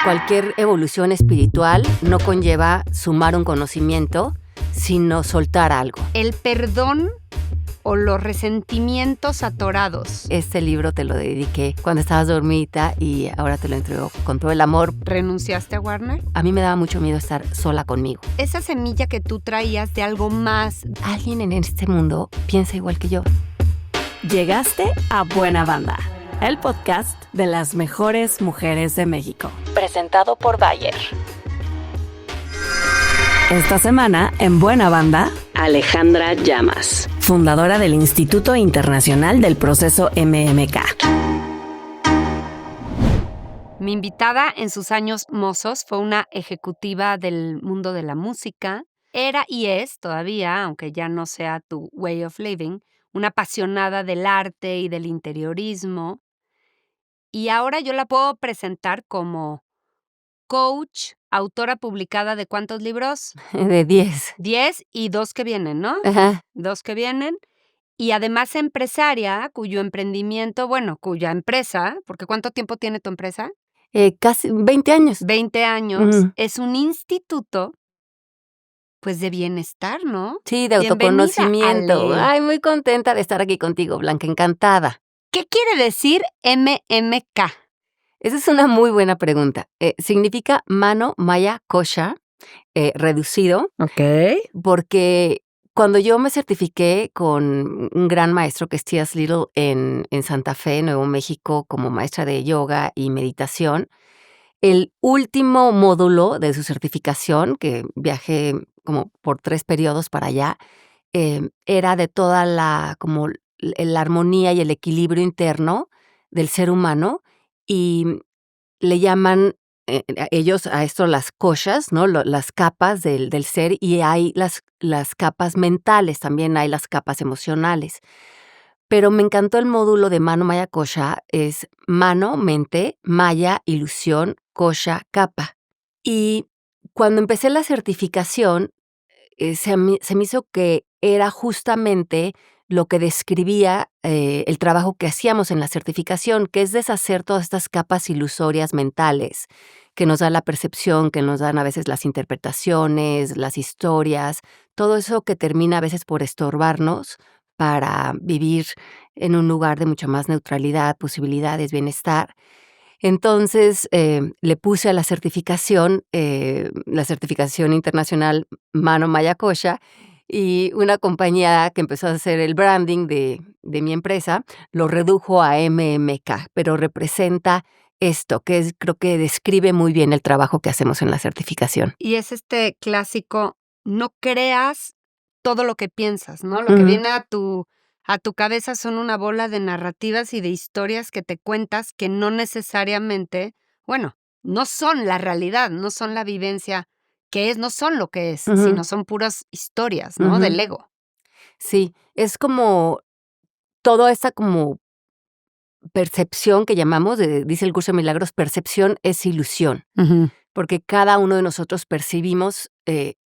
cualquier evolución espiritual no conlleva sumar un conocimiento, sino soltar algo. El perdón o los resentimientos atorados. Este libro te lo dediqué cuando estabas dormidita y ahora te lo entrego con todo el amor. ¿Renunciaste a Warner? A mí me daba mucho miedo estar sola conmigo. Esa semilla que tú traías de algo más. Alguien en este mundo piensa igual que yo. Llegaste a Buena Banda, el podcast de las mejores mujeres de México. Presentado por Bayer. Esta semana, en Buena Banda, Alejandra Llamas, fundadora del Instituto Internacional del Proceso MMK. Mi invitada en sus años mozos fue una ejecutiva del mundo de la música. Era y es todavía, aunque ya no sea tu way of living, una apasionada del arte y del interiorismo. Y ahora yo la puedo presentar como coach, autora publicada de ¿cuántos libros? De 10. 10 y 2 que vienen, ¿no? Ajá. 2 que vienen. Y además empresaria, cuya empresa, porque ¿cuánto tiempo tiene tu empresa? Casi 20 años. 20 años. Ujú. Es un instituto, pues, de bienestar, ¿no? Sí, de Bienvenida, autoconocimiento. Ale. Ay, muy contenta de estar aquí contigo, Blanca, encantada. ¿Qué quiere decir MMK? Esa es una muy buena pregunta. Significa mano maya kosha, reducido, Ok. porque cuando yo me certifiqué con un gran maestro que es T.S. Little en Santa Fe, Nuevo México, como maestra de yoga y meditación, el último módulo de su certificación, que viajé como por 3 periodos para allá, era de toda la armonía y el equilibrio interno del ser humano, y le llaman ellos a esto las koshas, ¿no? Las capas del ser, y hay las capas mentales, también hay las capas emocionales. Pero me encantó el módulo de Mano Maya Kosha, es mano, mente, maya, ilusión, kosha, capa. Y cuando empecé la certificación, se me hizo que era justamente lo que describía el trabajo que hacíamos en la certificación, que es deshacer todas estas capas ilusorias mentales que nos da la percepción, que nos dan a veces las interpretaciones, las historias, todo eso que termina a veces por estorbarnos para vivir en un lugar de mucha más neutralidad, posibilidades, bienestar. Entonces, le puse a la certificación internacional Mano Maya Kosha, y una compañía que empezó a hacer el branding de mi empresa lo redujo a MMK, pero representa esto, creo que describe muy bien el trabajo que hacemos en la certificación. Y es este clásico, no creas todo lo que piensas, ¿no? Lo que Ujú. viene a tu cabeza son una bola de narrativas y de historias que te cuentas que no necesariamente, no son la realidad, no son la vivencia que es, no son lo que es, Ujú. sino son puras historias, ¿no? Ujú. Del ego. Sí, es como toda esta como percepción que llamamos, dice el curso de milagros, percepción es ilusión, porque cada uno de nosotros percibimos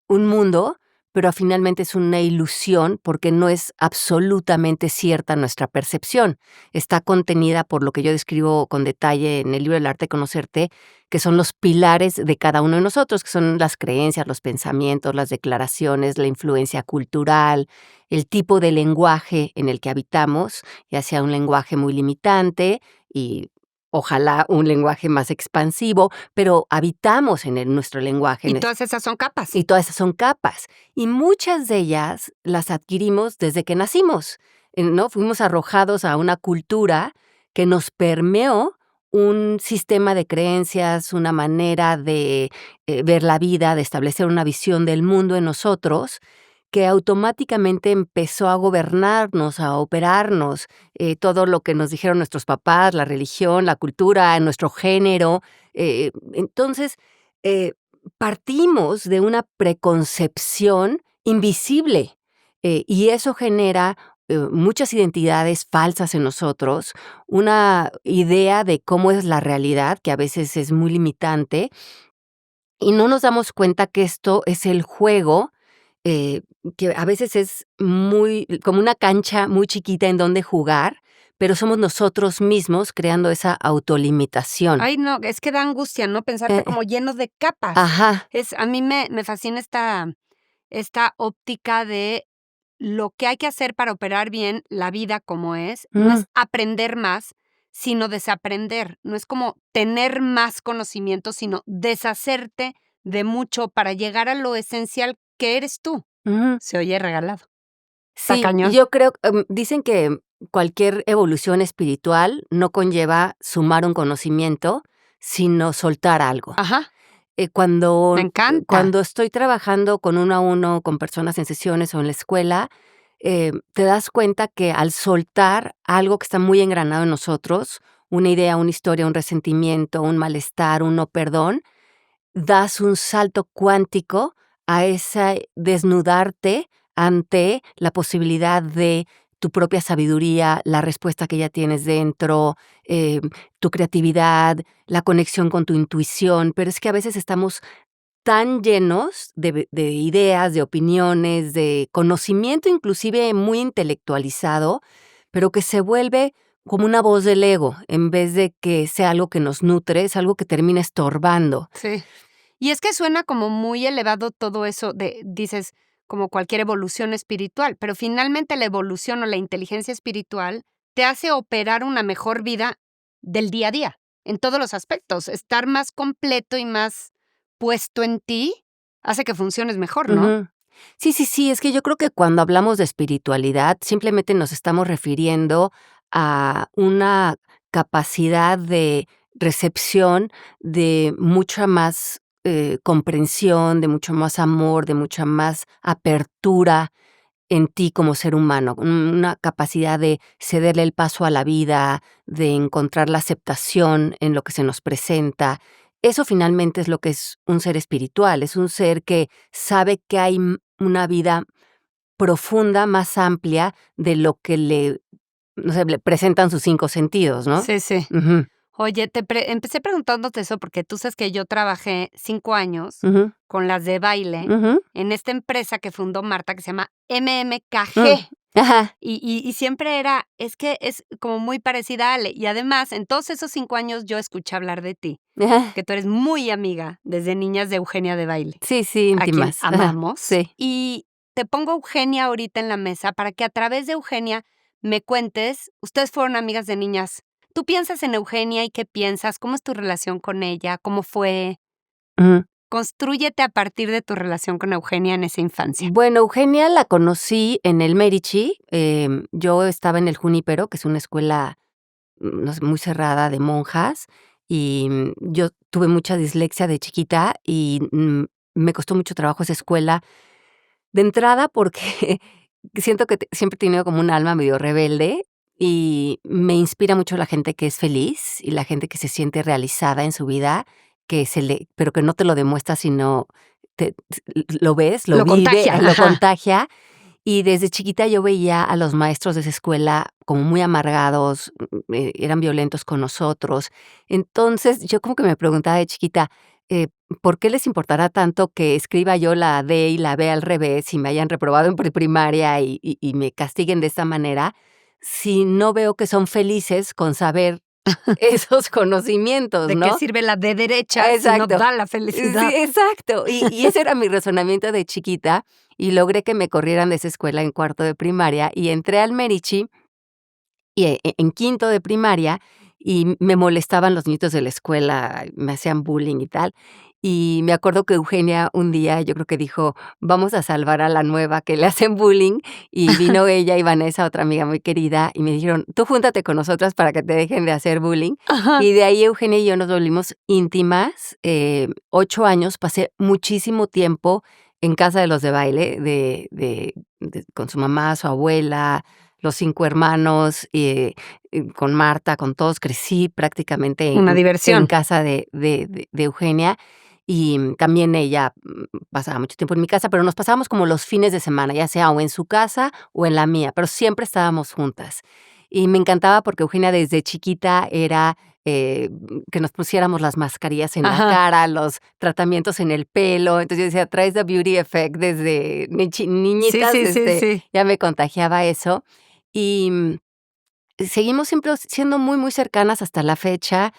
un mundo, pero finalmente es una ilusión porque no es absolutamente cierta nuestra percepción. Está contenida por lo que yo describo con detalle en el libro El arte de conocerte, que son los pilares de cada uno de nosotros, que son las creencias, los pensamientos, las declaraciones, la influencia cultural, el tipo de lenguaje en el que habitamos, ya sea un lenguaje muy limitante y ojalá un lenguaje más expansivo, pero habitamos en nuestro lenguaje. Y todas esas son capas. Y todas esas son capas. Y muchas de ellas las adquirimos desde que nacimos, ¿no? Fuimos arrojados a una cultura que nos permeó un sistema de creencias, una manera de ver la vida, de establecer una visión del mundo en nosotros, que automáticamente empezó a gobernarnos, a operarnos, todo lo que nos dijeron nuestros papás, la religión, la cultura, nuestro género. Entonces, partimos de una preconcepción invisible, y eso genera muchas identidades falsas en nosotros, una idea de cómo es la realidad, que a veces es muy limitante, y no nos damos cuenta que esto es el juego, que a veces es muy como una cancha muy chiquita en donde jugar, pero somos nosotros mismos creando esa autolimitación. Ay, no, es que da angustia, ¿no? Pensarte como lleno de capas. Ajá. A mí me fascina esta óptica de lo que hay que hacer para operar bien la vida como es. No es aprender más, sino desaprender. No es como tener más conocimiento, sino deshacerte de mucho para llegar a lo esencial que eres tú. Ujú. Se oye regalado. Está Sí, cañón. yo creo, dicen que cualquier evolución espiritual no conlleva sumar un conocimiento, sino soltar algo. Ajá, Cuando me encanta. cuando estoy trabajando con uno a uno con personas en sesiones o en la escuela, te das cuenta que al soltar algo que está muy engranado en nosotros, una idea, una historia, un resentimiento, un malestar, un no perdón, das un salto cuántico a ese desnudarte ante la posibilidad de tu propia sabiduría, la respuesta que ya tienes dentro, tu creatividad, la conexión con tu intuición, pero es que a veces estamos tan llenos de ideas, de opiniones, de conocimiento, inclusive muy intelectualizado, pero que se vuelve como una voz del ego, en vez de que sea algo que nos nutre, es algo que termina estorbando. Sí. Y es que suena como muy elevado todo eso dices, como cualquier evolución espiritual, pero finalmente la evolución o la inteligencia espiritual te hace operar una mejor vida del día a día, en todos los aspectos. Estar más completo y más puesto en ti hace que funciones mejor, ¿no? Ujú. Sí, sí, sí, es que yo creo que cuando hablamos de espiritualidad, simplemente nos estamos refiriendo a una capacidad de recepción de mucha más, comprensión, de mucho más amor, de mucha más apertura en ti como ser humano, una capacidad de cederle el paso a la vida, de encontrar la aceptación en lo que se nos presenta. Eso finalmente es lo que es un ser espiritual, es un ser que sabe que hay una vida profunda, más amplia de lo que no sé, le presentan sus 5 sentidos, ¿no? Sí, sí. Ujú, Oye, empecé preguntándote eso porque tú sabes que yo trabajé 5 años ujú, con las de baile ujú, en esta empresa que fundó Marta que se llama mm, MMKG. ajá, Y siempre es que es como muy parecida a Ale. Y además, en todos esos 5 años yo escuché hablar de ti, ajá. que tú eres muy amiga desde niñas de Eugenia de Baile, Sí, sí, a quien íntimas. Ajá, amamos. sí. Y te pongo a Eugenia ahorita en la mesa para que a través de Eugenia me cuentes, ustedes fueron amigas de niñas. ¿Tú piensas en Eugenia y qué piensas? ¿Cómo es tu relación con ella? ¿Cómo fue? Ujú. Constrúyete a partir de tu relación con Eugenia en esa infancia. Bueno, Eugenia la conocí en el Medici, yo estaba en el Junípero, que es una escuela, no sé, muy cerrada de monjas, y, yo tuve mucha dislexia de chiquita y, me costó mucho trabajo esa escuela. De entrada, porque siento que siempre he tenido como un alma medio rebelde, y me inspira mucho la gente que es feliz, y la gente que se siente realizada en su vida, pero que no te lo demuestra, sino te lo ves, lo Lo vive, contagia, lo ajá. contagia. Y desde chiquita yo veía a los maestros de esa escuela como muy amargados, eran violentos con nosotros. Entonces, yo como que me preguntaba de chiquita, ¿por qué les importará tanto que escriba yo la D y la B al revés y me hayan reprobado en preprimaria y me castiguen de esta manera, si no veo que son felices con saber esos conocimientos, ¿De qué ¿no? sirve la de derecha si no Exacto. da la Sí, felicidad? exacto. Y ese era mi razonamiento de chiquita, y logré que me corrieran de esa escuela en cuarto de primaria, y entré al Medici, y en quinto de primaria, y me molestaban los niñitos de la escuela, me hacían bullying y tal. Y me acuerdo que Eugenia un día, yo creo que dijo: "Vamos a salvar a la nueva que le hacen bullying", y vino ella y Vanessa, otra amiga muy querida, y me dijeron: "Tú júntate con nosotras para que te dejen de hacer bullying". Ajá. Y de ahí Eugenia y yo nos volvimos íntimas, 8 años, pasé muchísimo tiempo en casa de los de baile, con su mamá, su abuela, los 5 hermanos, con Marta, con todos, crecí prácticamente Una en diversión. casa de Eugenia, y también ella, pasaba mucho tiempo en mi casa, pero nos pasábamos como los fines de semana, ya sea o en su casa o en la mía, pero siempre estábamos juntas. Y me encantaba porque Eugenia desde chiquita era, que nos pusiéramos las mascarillas en la Ajá. cara, los tratamientos en el pelo. Entonces yo decía: "Traes the beauty effect desde Sí, niñitas", sí, sí, sí. ya me contagiaba eso. Y, seguimos siempre siendo muy, muy cercanas hasta la fecha.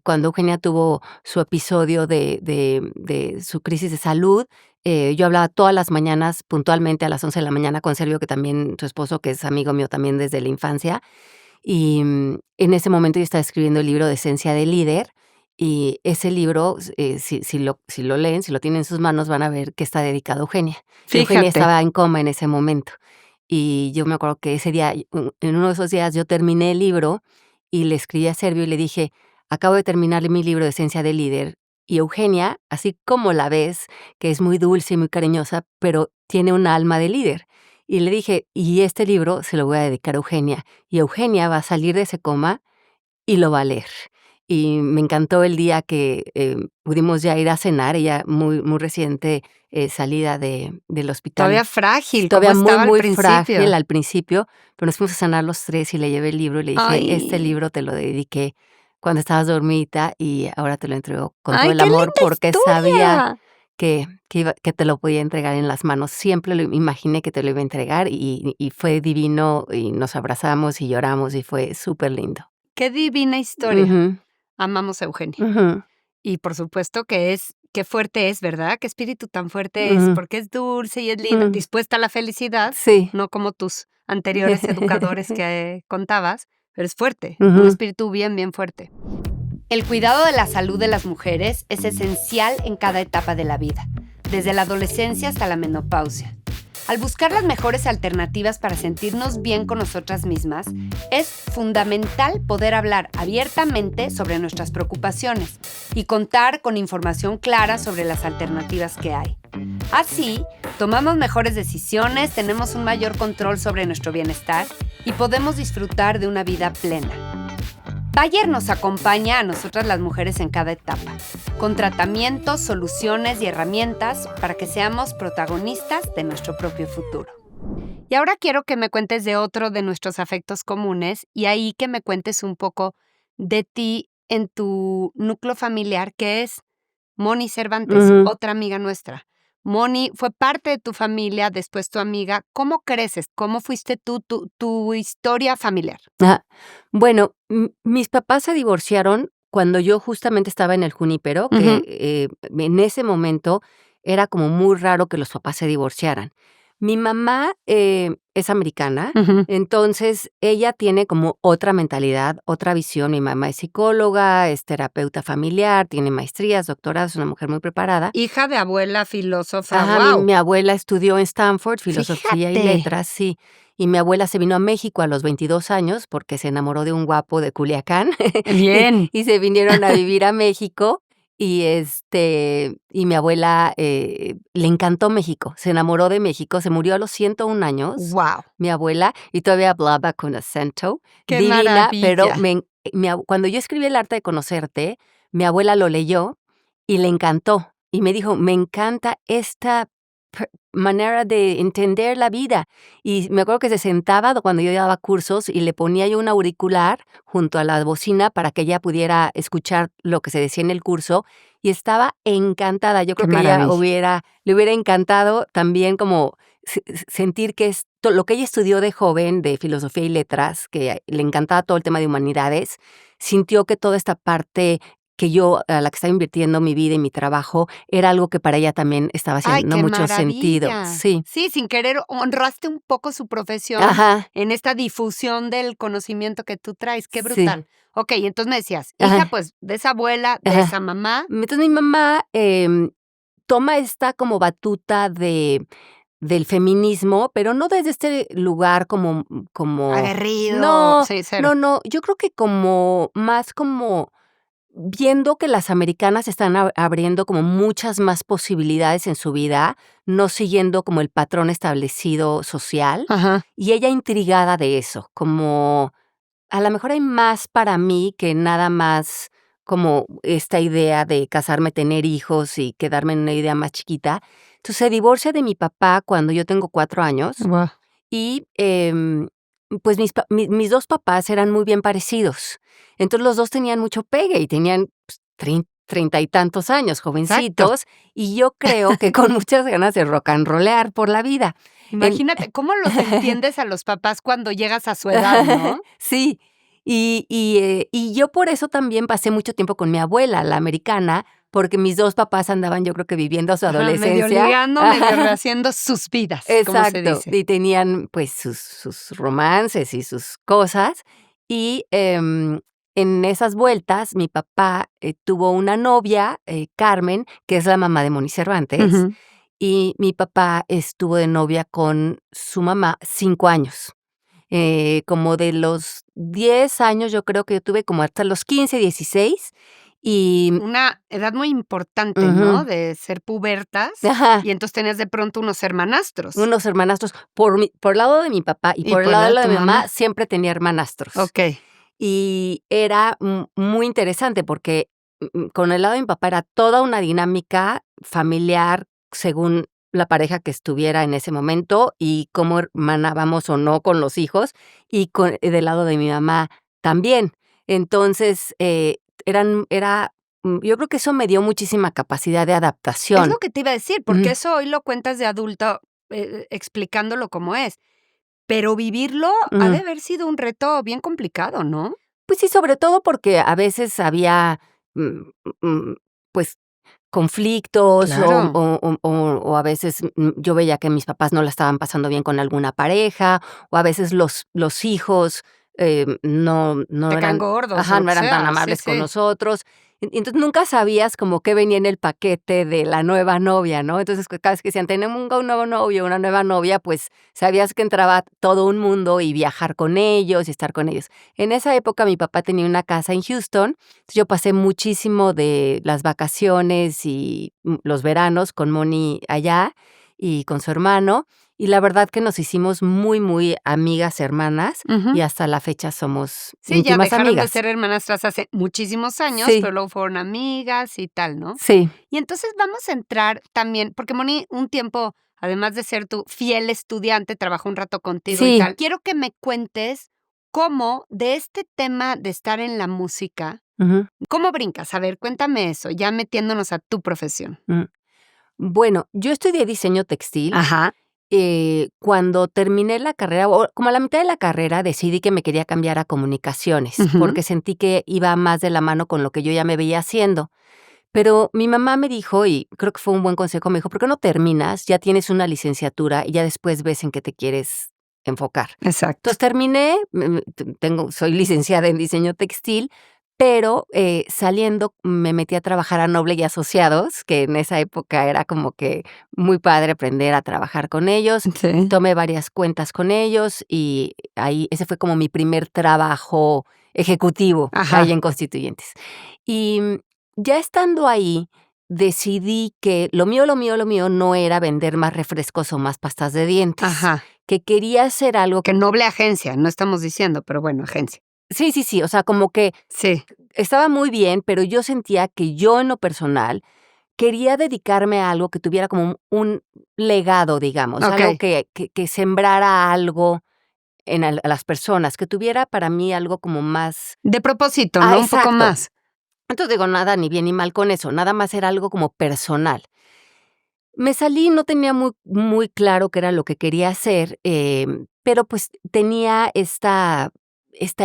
Cuando Eugenia tuvo su episodio de su crisis de salud, yo hablaba todas las mañanas, puntualmente a las 11 de la mañana con Sergio, que también su esposo, que es amigo mío también desde la infancia. Y, en ese momento yo estaba escribiendo el libro de Esencia de Líder, y ese libro, si lo leen, si lo tienen en sus manos, van a ver que está dedicado a Eugenia. Y Eugenia Fíjate. estaba en coma en ese momento. Y yo me acuerdo que ese día, en uno de esos días, yo terminé el libro y le escribí a Sergio y le dije: "Acabo de terminar mi libro de Esencia de Líder, y Eugenia, así como la ves, que es muy dulce y muy cariñosa, pero tiene un alma de líder". Y le dije: "Y este libro se lo voy a dedicar a Eugenia, y Eugenia va a salir de ese coma y lo va a leer". Y me encantó el día que, pudimos ya ir a cenar, ella muy muy reciente, salida del hospital. Todavía frágil, como Todavía muy, estaba al muy principio. frágil al principio, pero nos fuimos a cenar los 3 y le llevé el libro y le dije: Ay. "Este libro te lo dediqué cuando estabas dormidita y ahora te lo entrego con todo ¡Ay, el qué amor", linda porque sabía historia! que te lo podía entregar en las manos. Siempre lo imaginé que te lo iba a entregar y fue divino, y nos abrazamos y lloramos y fue superlindo. Qué divina historia. Ujú, Amamos a Eugenia. ujú, Y por supuesto que qué fuerte es, ¿verdad? Qué espíritu tan fuerte es, ujú, porque es dulce y es linda, ujú. dispuesta a la felicidad, Sí. no como tus anteriores educadores que contabas, pero es fuerte, un Ujú. espíritu bien, bien fuerte. El cuidado de la salud de las mujeres es esencial en cada etapa de la vida, desde la adolescencia hasta la menopausia. Al buscar las mejores alternativas para sentirnos bien con nosotras mismas, es fundamental poder hablar abiertamente sobre nuestras preocupaciones y contar con información clara sobre las alternativas que hay. Así, tomamos mejores decisiones, tenemos un mayor control sobre nuestro bienestar y podemos disfrutar de una vida plena. Bayer nos acompaña a nosotras las mujeres en cada etapa, con tratamientos, soluciones y herramientas para que seamos protagonistas de nuestro propio futuro. Y ahora quiero que me cuentes de otro de nuestros afectos comunes y ahí que me cuentes un poco de ti en tu núcleo familiar, que es Moni Cervantes, Ujú. otra amiga nuestra. Moni fue parte de tu familia, después tu amiga. ¿Cómo creces? ¿Cómo fuiste tú, tu historia familiar? Ajá. Bueno, mis papás se divorciaron cuando yo justamente estaba en el Junípero, que, Ujú. en ese momento era como muy raro que los papás se divorciaran. Mi mamá, es americana, Ujú. entonces ella tiene como otra mentalidad, otra visión. Mi mamá es psicóloga, es terapeuta familiar, tiene maestrías, doctorados, es una mujer muy preparada. Hija de abuela filósofa, Ajá, mi wow. mi abuela estudió en Stanford filosofía y Fíjate. letras, sí, y mi abuela se vino a México a los 22 años porque se enamoró de un guapo de Culiacán, y Bien. y se vinieron a vivir a México, y mi abuela, le encantó México, se enamoró de México, se murió a los 101 años, Wow. mi abuela, y todavía hablaba con acento, Qué divina, pero maravilla. cuando yo escribí El arte de conocerte, mi abuela lo leyó y le encantó. Y me dijo: "Me encanta esta manera de entender la vida". Y me acuerdo que se sentaba cuando yo daba cursos y le ponía yo un auricular junto a la bocina para que ella pudiera escuchar lo que se decía en el curso, y estaba encantada. Yo Qué creo que ella maravilla. le hubiera encantado también como sentir que lo que ella estudió de joven, de filosofía y letras, que le encantaba todo el tema de humanidades, sintió que toda esta parte que yo a la que estaba invirtiendo mi vida y mi trabajo, era algo que para ella también estaba Ay, haciendo qué mucho sentido. maravilla. Sí. Sí, sin querer honraste un poco su profesión Ajá, en esta difusión del conocimiento que tú traes. Qué sí. brutal. Okey, entonces me decías, hija, Ajá, pues, de esa abuela, de esa ajá. mamá. Entonces, mi mamá, toma esta como batuta del feminismo, pero no desde este lugar como Aguerrido. no, Sí, cero. no, no, yo creo que como más como viendo que las americanas están abriendo como muchas más posibilidades en su vida, no siguiendo como el patrón establecido social, Ajá. y ella intrigada de eso, como a lo mejor hay más para mí que nada más como esta idea de casarme, tener hijos y quedarme en una idea más chiquita. Entonces, se divorcia de mi papá cuando yo tengo 4 años Guau. y, pues, mis 2 papás eran muy bien parecidos. Entonces, los 2 tenían mucho pegue y tenían, pues, 30 y tantos años, jovencitos, y yo creo que con muchas ganas de rock and rollear por la vida. Imagínate, ¿cómo los entiendes a los papás cuando llegas a su edad, no? Sí, y yo por eso también pasé mucho tiempo con mi abuela, la americana, porque mis 2 papás andaban, yo creo que viviendo su Medio adolescencia. ligando, medio rehaciendo sus vidas, como se Exacto, dice. y tenían, pues, sus romances y sus cosas, y, en esas vueltas, mi papá, tuvo una novia, Carmen, que es la mamá de Moni Cervantes, Ujú. y mi papá estuvo de novia con su mamá 5 años. Como de los 10 años, yo creo que yo tuve como hasta los 15, 16, y Una edad muy importante, ¿no? ujú, De ser pubertas, ajá, y entonces tenías de pronto unos hermanastros. unos hermanastros. Por el lado de mi papá y Y por el por el lado lado de de tu mi mamá, mamá. siempre tenía hermanastros. Okey. Y era muy interesante porque, con el lado de mi papá era toda una dinámica familiar según la pareja que estuviera en ese momento y cómo hermanábamos o no con los hijos, y del lado de mi mamá también. Entonces, yo creo que eso me dio muchísima capacidad de Es adaptación. lo que te iba a decir, porque Ujú, eso hoy lo cuentas de adulto, explicándolo como es, pero vivirlo ha de ujú. haber sido un reto bien complicado, ¿no? Pues sí, sobre todo porque a veces había, mm, mm, pues, conflictos Claro. o a veces, yo veía que mis papás no la estaban pasando bien con alguna pareja, o a veces los hijos, no Te caen eran gordos o ajá, lo no que eran tan sea, sí, amables con sí. nosotros. Entonces, nunca sabías como qué venía en el paquete de la nueva novia, ¿no? Entonces, cada vez que decían: "Tenemos un nuevo novio, una nueva novia", pues, sabías que entraba todo un mundo y viajar con ellos y estar con ellos. En esa época, mi papá tenía una casa en Houston. Yo pasé muchísimo de las vacaciones y, los veranos con Moni allá y con su hermano, y la verdad que nos hicimos muy, muy amigas, hermanas, y Ujú. hasta la fecha somos Sí, ya íntimas dejaron de amigas. ser hermanastras hace muchísimos años, Sí, pero luego fueron amigas y tal, ¿no? sí. Y entonces vamos a entrar también, porque Moni un tiempo, además de ser tu fiel estudiante, trabajó un rato contigo y Sí. tal. Quiero que me cuentes cómo de este tema de estar en la música, Ujú, ¿cómo brincas? A ver, cuéntame eso, ya metiéndonos a tu profesión. mm. Bueno, yo estudié diseño textil. Ajá. Cuando terminé la carrera, o como a la mitad de la carrera, decidí que me quería cambiar a comunicaciones, Ujú. porque sentí que iba más de la mano con lo que yo ya me veía haciendo. Pero mi mamá me dijo, y creo que fue un buen consejo, me dijo: "¿Por qué no terminas? Ya tienes una licenciatura y ya después ves en qué te quieres enfocar". Exacto. Entonces terminé, soy licenciada en diseño textil, pero, saliendo me metí a trabajar a Noble y Asociados, que en esa época era como que muy padre aprender a trabajar con ellos. Sí. Tomé varias cuentas con ellos y ahí ese fue como mi primer trabajo ejecutivo ahí Ajá, en Constituyentes. Y, ya estando ahí, decidí que lo mío no era vender más refrescos o más pastas de dientes, ajá. que quería hacer algo. Que noble agencia, no estamos diciendo, pero bueno, agencia. Sí, sí, sí, o sea, como que Sí. estaba muy bien, pero yo sentía que yo, en lo personal, quería dedicarme a algo que tuviera como un legado, digamos, algo Okey. que sembrara algo en a las personas, que tuviera para mí algo como más. De propósito, ¿no? Un poco Exacto. más. Entonces, digo, nada ni bien ni mal con eso, nada más era algo como personal. Me salí, no tenía muy claro qué era lo que quería hacer, pero, pues, tenía esta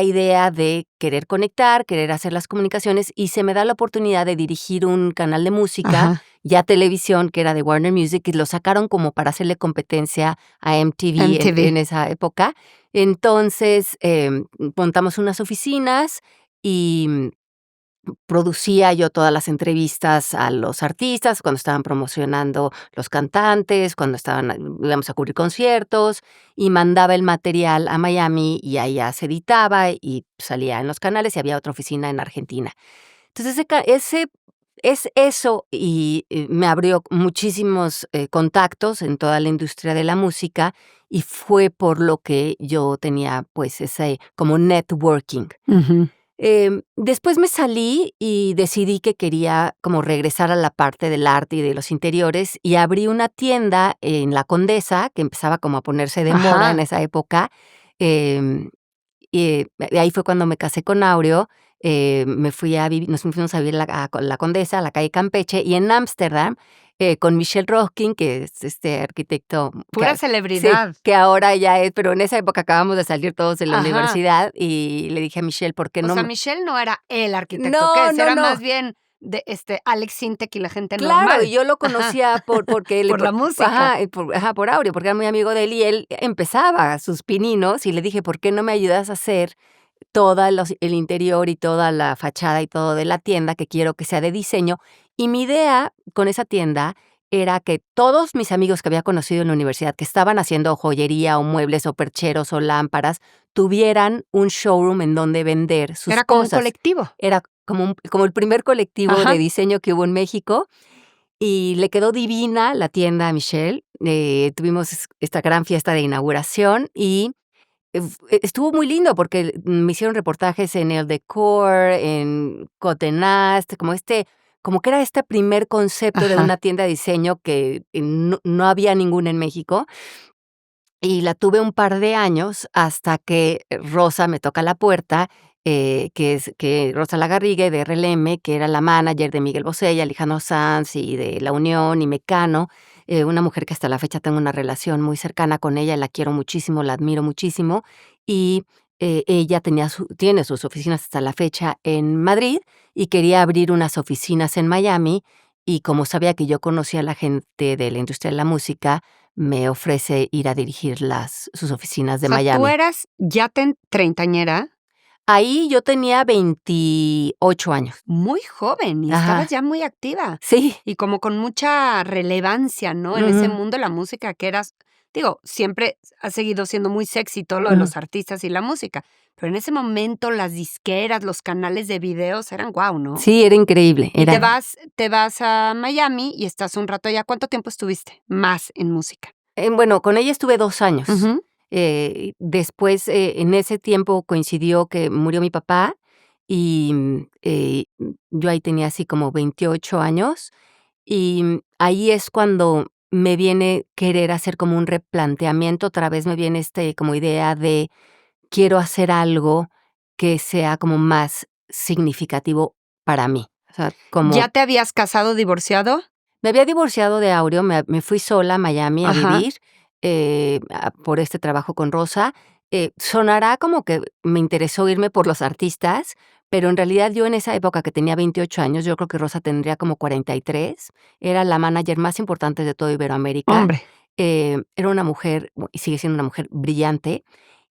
idea de querer conectar, querer hacer las comunicaciones, y se me da la oportunidad de dirigir un canal de música, Ajá. ya televisión, que era de Warner Music, y lo sacaron como para hacerle competencia a MTV en MTV. esa época. Entonces, montamos unas oficinas y producía yo todas las entrevistas a los artistas, cuando estaban promocionando los cantantes, cuando íbamos a cubrir conciertos, y mandaba el material a Miami, y allá se editaba y salía en los canales, y había otra oficina en Argentina. Entonces, es eso, y me abrió muchísimos, contactos en toda la industria de la música, y fue por lo que yo tenía, pues, ese como networking. Ujú. Después me salí y decidí que quería como regresar a la parte del arte y de los interiores, y abrí una tienda en La Condesa, que empezaba como a ponerse de moda en Ajá. esa época, y ahí fue cuando me casé con Aureo, me fui a vivir, nos fuimos a vivir a la Condesa, a la calle Campeche, y en Ámsterdam, con Michel Roskin, que es este arquitecto Pura sí, celebridad. que ahora ya es, pero en esa época acabamos de salir todos de la Ajá. universidad, y le dije a Michel, ¿por qué O no? sea, Michel no era el arquitecto No, que es, no, era no. más bien de Alex Sintek y la gente Claro, normal. y yo lo conocía porque Por la música. por Aureo, porque era muy amigo de él, y él empezaba sus pininos, y le dije, ¿por qué no me ayudas a hacer toda el interior y toda la fachada y todo de la tienda, que quiero que sea de diseño? Y mi idea con esa tienda era que todos mis amigos que había conocido en la universidad, que estaban haciendo joyería o muebles o percheros o lámparas, tuvieran un showroom en donde vender sus Era como un cosas. colectivo. Era como el primer colectivo Ajá. de diseño que hubo en México, y le quedó divina la tienda a Michel. Tuvimos esta gran fiesta de inauguración y estuvo muy lindo porque me hicieron reportajes en El Decor, en Côte Nast, como que era este primer concepto de Ajá. una tienda de diseño que no había ninguna en México. Y la tuve un par de años hasta que Rosa me toca la puerta, que Rosa Lagarrigue de RLM, que era la manager de Miguel Bosé y Alejandro Sanz y de La Unión y Mecano, una mujer que hasta la fecha tengo una relación muy cercana con ella, la quiero muchísimo, la admiro muchísimo, y ella tiene sus oficinas hasta la fecha en Madrid y quería abrir unas oficinas en Miami, y como sabía que yo conocía a la gente de la industria de la música, me ofrece ir a dirigir sus oficinas de O sea, tú Miami. eras ya treintañera, Ahí yo tenía 28 años. muy joven y Ajá. estabas ya muy activa. Sí. Y como con mucha relevancia, ¿no? En ese mundo de la música que eras, digo, siempre ha seguido siendo muy sexy todo lo de los artistas y la música, pero en ese momento las disqueras, los canales de videos eran guau, ¿no? Sí, era increíble. Y te vas a Miami y estás un rato allá. ¿Cuánto tiempo estuviste más en música? Bueno, con ella estuve 2 años. Ujú. Después, en ese tiempo coincidió que murió mi papá y yo ahí tenía así como 28 años, y ahí es cuando me viene querer hacer como un replanteamiento, otra vez me viene como idea de quiero hacer algo que sea como más significativo para mí. O sea, ¿Ya te habías casado, divorciado? me había divorciado de Aureo, me fui sola a Miami a Ajá. vivir, por este trabajo con Rosa. Sonará como que me interesó irme por los artistas, pero en realidad yo en esa época que tenía 28 años, yo creo que Rosa tendría como 43, era la manager más importante de todo Iberoamérica. Hombre. Era una mujer, y sigue siendo una mujer brillante,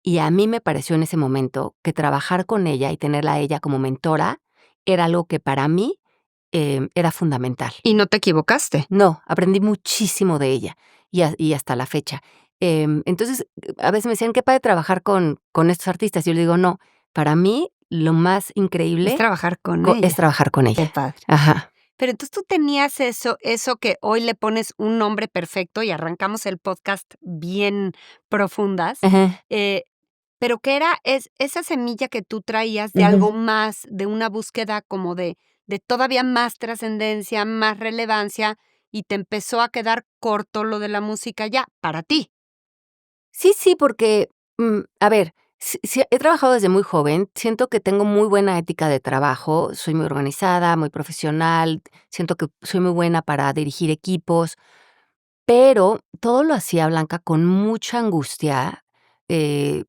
y a mí me pareció en ese momento que trabajar con ella y tenerla a ella como mentora era algo que para mí era fundamental. ¿Y no te equivocaste? No, aprendí muchísimo de ella y hasta la fecha. Entonces, a veces me decían, qué padre trabajar con estos artistas. Yo le digo, no, para mí lo más increíble Es trabajar con es ella. trabajar con Qué ella. padre. Ajá. Pero entonces tú tenías eso que hoy le pones un nombre perfecto y arrancamos el podcast bien profundas, Ajá. pero que era esa semilla que tú traías de Ujú. algo más, de una búsqueda como de todavía más trascendencia, más relevancia, y te empezó a quedar corto lo de la música ya, para ti. Sí, porque, a ver, sí, he trabajado desde muy joven, siento que tengo muy buena ética de trabajo, soy muy organizada, muy profesional, siento que soy muy buena para dirigir equipos, pero todo lo hacía, Blanca, con mucha angustia, eh,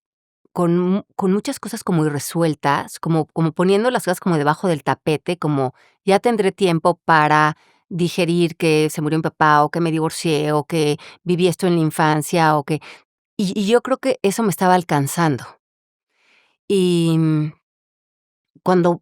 con muchas cosas como irresueltas, como poniendo las cosas como debajo del tapete, como ya tendré tiempo para digerir que se murió mi papá, o que me divorcié, o que viví esto en la infancia, o que y yo creo que eso me estaba alcanzando. Y, cuando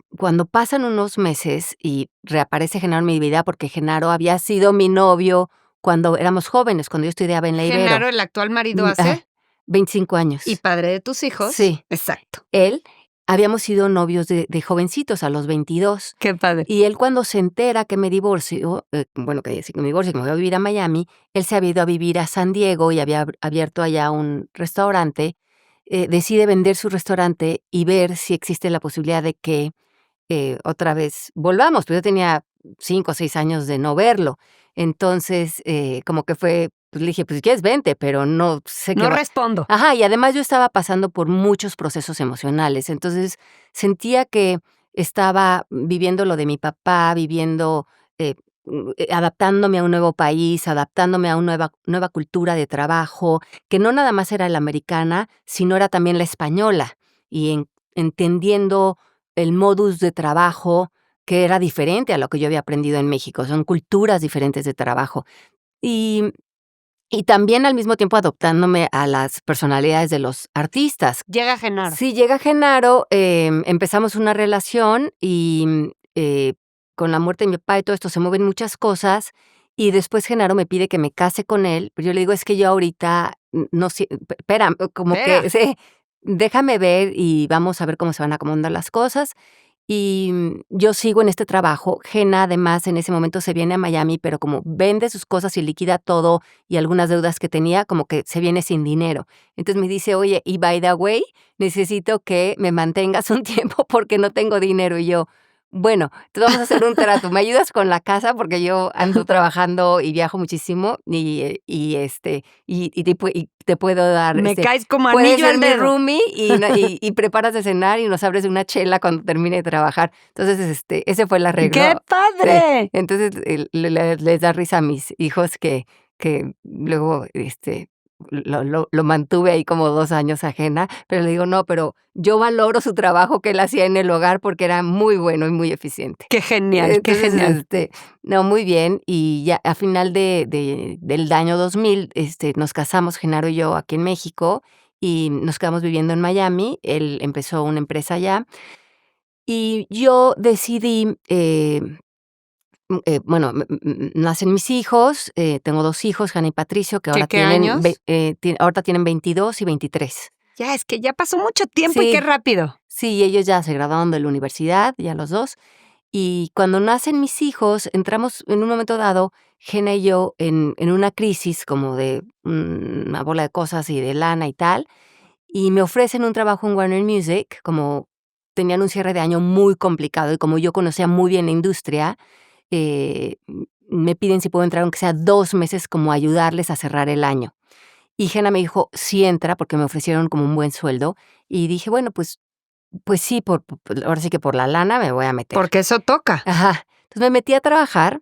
pasan unos meses y reaparece Genaro en mi vida, porque Genaro había sido mi novio cuando éramos jóvenes, cuando yo estudiaba en la Ibero. Genaro, el actual marido, Ajá, hace 25 años. y padre de tus hijos. Sí. Exacto. Él, habíamos sido novios de jovencitos a los 22. Qué padre. Y él cuando se entera que me divorcio, que me divorcio, que me voy a vivir a Miami, él se había ido a vivir a San Diego y había abierto allá un restaurante, decide vender su restaurante y ver si existe la posibilidad de que otra vez volvamos, pero yo tenía 5 o 6 años de no verlo. Entonces, como que fue, pues le dije, pues si quieres vente, pero no sé qué No va. respondo. Ajá, y además yo estaba pasando por muchos procesos emocionales, entonces sentía que estaba viviendo lo de mi papá, adaptándome a un nuevo país, adaptándome a una nueva cultura de trabajo, que no nada más era la americana, sino era también la española, y entendiendo el modus de trabajo que era diferente a lo que yo había aprendido en México, son culturas diferentes de trabajo. Y y también al mismo tiempo adaptándome a las personalidades de los artistas. Llega Genaro. Sí, llega Genaro, empezamos una relación y, con la muerte de mi papá y todo esto se mueven muchas cosas, y después Genaro me pide que me case con él, pero yo le digo: "Es que yo ahorita no sé, espera, como Espera. que sí, déjame ver y vamos a ver cómo se van acomodando las cosas". Y, yo sigo en este trabajo. Gena, además, en ese momento se viene a Miami, pero como vende sus cosas y liquida todo y algunas deudas que tenía, como que se viene sin dinero. Entonces me dice: "Oye, y by the way, necesito que me mantengas un tiempo porque no tengo dinero". Y yo: "Bueno, entonces vamos a hacer un trato, me ayudas con la casa porque yo ando trabajando y viajo muchísimo y te puedo dar, Me caes como puedes anillo ser al mi dedo. roomie y preparas de cenar y nos abres una chela cuando termine de trabajar". Entonces, ese fue el arreglo. ¡Qué padre! Sí. Entonces, les da risa a mis hijos que luego, lo mantuve ahí como 2 años ajena, pero le digo: "No, pero yo valoro su trabajo que él hacía en el hogar porque era muy bueno y muy eficiente". ¡Qué genial, qué Entonces, genial! no, muy bien, y ya a final del año 2000, nos casamos Genaro y yo aquí en México, y nos quedamos viviendo en Miami. Él empezó una empresa allá, y yo decidí, bueno, nacen mis hijos, tengo 2 hijos, Hannah y Patricio, que ahora ¿Qué tienen años? ahorita tienen 22 y 23. Ya, es que ya pasó mucho tiempo y qué Sí, rápido. sí, ellos ya se graduaron de la universidad, ya los 2. Y cuando nacen mis hijos, entramos en un momento dado, Gena y yo, en una crisis como de una bola de cosas y de lana y tal, y me ofrecen un trabajo en Warner Music, como tenían un cierre de año muy complicado y como yo conocía muy bien la industria, me piden si puedo entrar aunque sea 2 meses como ayudarles a cerrar el año. Y Gena me dijo: "Sí entra", porque me ofrecieron como un buen sueldo, y dije: "Bueno, pues sí, ahora sí que por la lana me voy a meter". Porque eso toca. Ajá. Entonces me metí a trabajar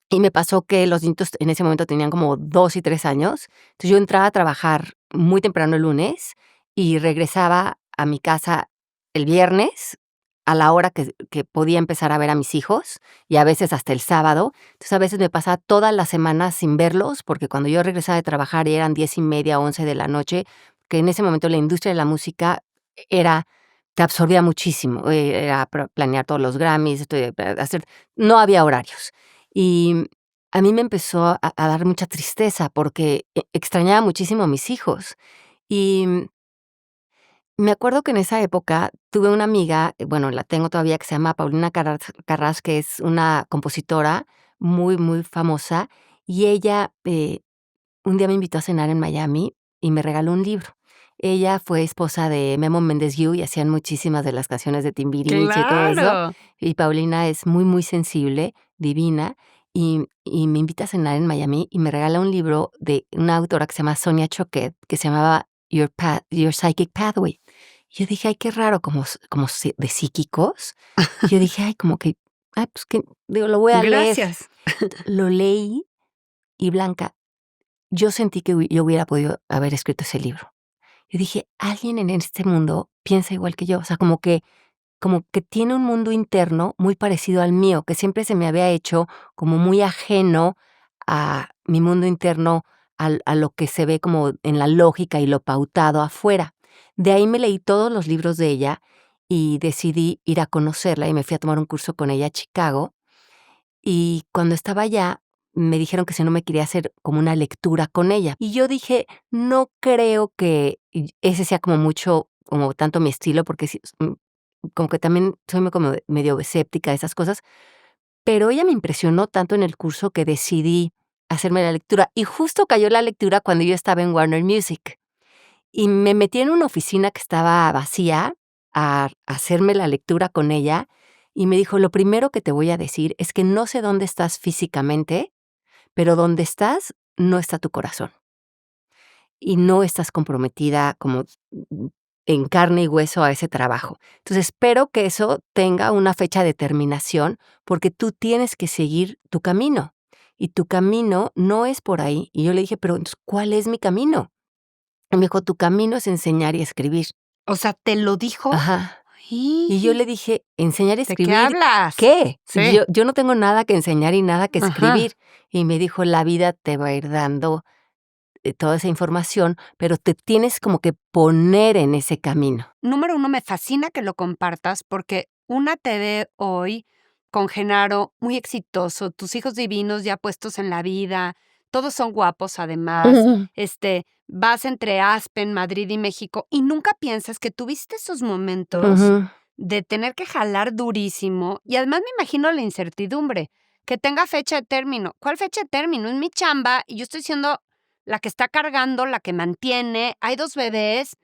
y me pasó que los niños en ese momento tenían como 2 y 3 años. Entonces yo entraba a trabajar muy temprano el lunes y regresaba a mi casa el viernes a la hora que podía empezar a ver a mis hijos y a veces hasta el sábado. Entonces a veces me pasaba toda la semana sin verlos porque cuando yo regresaba de trabajar y eran 10:30, 11 de la noche, que en ese momento la industria de la música era te absorbía muchísimo, era planear todos los Grammys, hacer no había horarios. Y a mí me empezó a dar mucha tristeza porque extrañaba muchísimo a mis hijos. Y me acuerdo que en esa época tuve una amiga, bueno, la tengo todavía, que se llama Paulina Carrás, que es una compositora muy, muy famosa, y ella, un día me invitó a cenar en Miami y me regaló un libro. Ella fue esposa de Memo Méndez Guiú y hacían muchísimas de las canciones de Timbiriche y todo eso. ¡Claro! Y Paulina es muy, muy sensible, divina, y me invita a cenar en Miami y me regala un libro de una autora que se llama Sonia Choquet, que se llamaba Your Psychic Pathway. Y yo dije: "Ay, qué raro, de psíquicos". Y yo dije: "Ay, como que, ay, pues que", digo, lo voy a leer. Gracias. Lo leí y Blanca, yo sentí que yo hubiera podido haber escrito ese libro. Yo dije: "Alguien en este mundo piensa igual que yo", o sea, como que tiene un mundo interno muy parecido al mío, que siempre se me había hecho como muy ajeno a mi mundo interno, a lo que se ve como en la lógica y lo pautado afuera. De ahí me leí todos los libros de ella y decidí ir a conocerla, y me fui a tomar un curso con ella a Chicago. Y cuando estaba allá, me dijeron que si no me quería hacer como una lectura con ella. Y yo dije: "No creo que ese sea como mucho, como tanto mi estilo", porque sí, como que también soy muy como medio escéptica de esas cosas, pero ella me impresionó tanto en el curso que decidí hacerme la lectura. Y justo cayó la lectura cuando yo estaba en Warner Music. Y me metí en una oficina que estaba vacía a hacerme la lectura con ella, y me dijo: "Lo primero que te voy a decir es que no sé dónde estás físicamente, pero donde estás no está tu corazón, y no estás comprometida como en carne y hueso a ese trabajo. Entonces, espero que eso tenga una fecha de terminación, porque tú tienes que seguir tu camino, y tu camino no es por ahí. Y yo le dije: "Pero, entonces, ¿cuál es mi camino?". Y me dijo: "Tu camino es enseñar y escribir". O sea, ¿te lo dijo? Ajá. Y yo ¡Ay! le dije: "¿Enseñar y ¿De qué escribir hablas? qué? Sí. Yo no tengo nada que enseñar y nada que Ajá. escribir". Y me dijo: "La vida te va a ir dando, toda esa información, pero te tienes como que poner en ese camino". Número 1, me fascina que lo compartas porque una te ve hoy con Genaro muy exitoso, tus hijos divinos ya puestos en la vida, todos son guapos además, Ujú. vas entre Aspen, Madrid y México y nunca piensas que tuviste esos momentos Ujú. de tener que jalar durísimo y además me imagino la incertidumbre, que tenga fecha de término. ¿Cuál fecha de término? Es mi chamba y yo estoy siendo la que está cargando, la que mantiene, hay 2 bebés.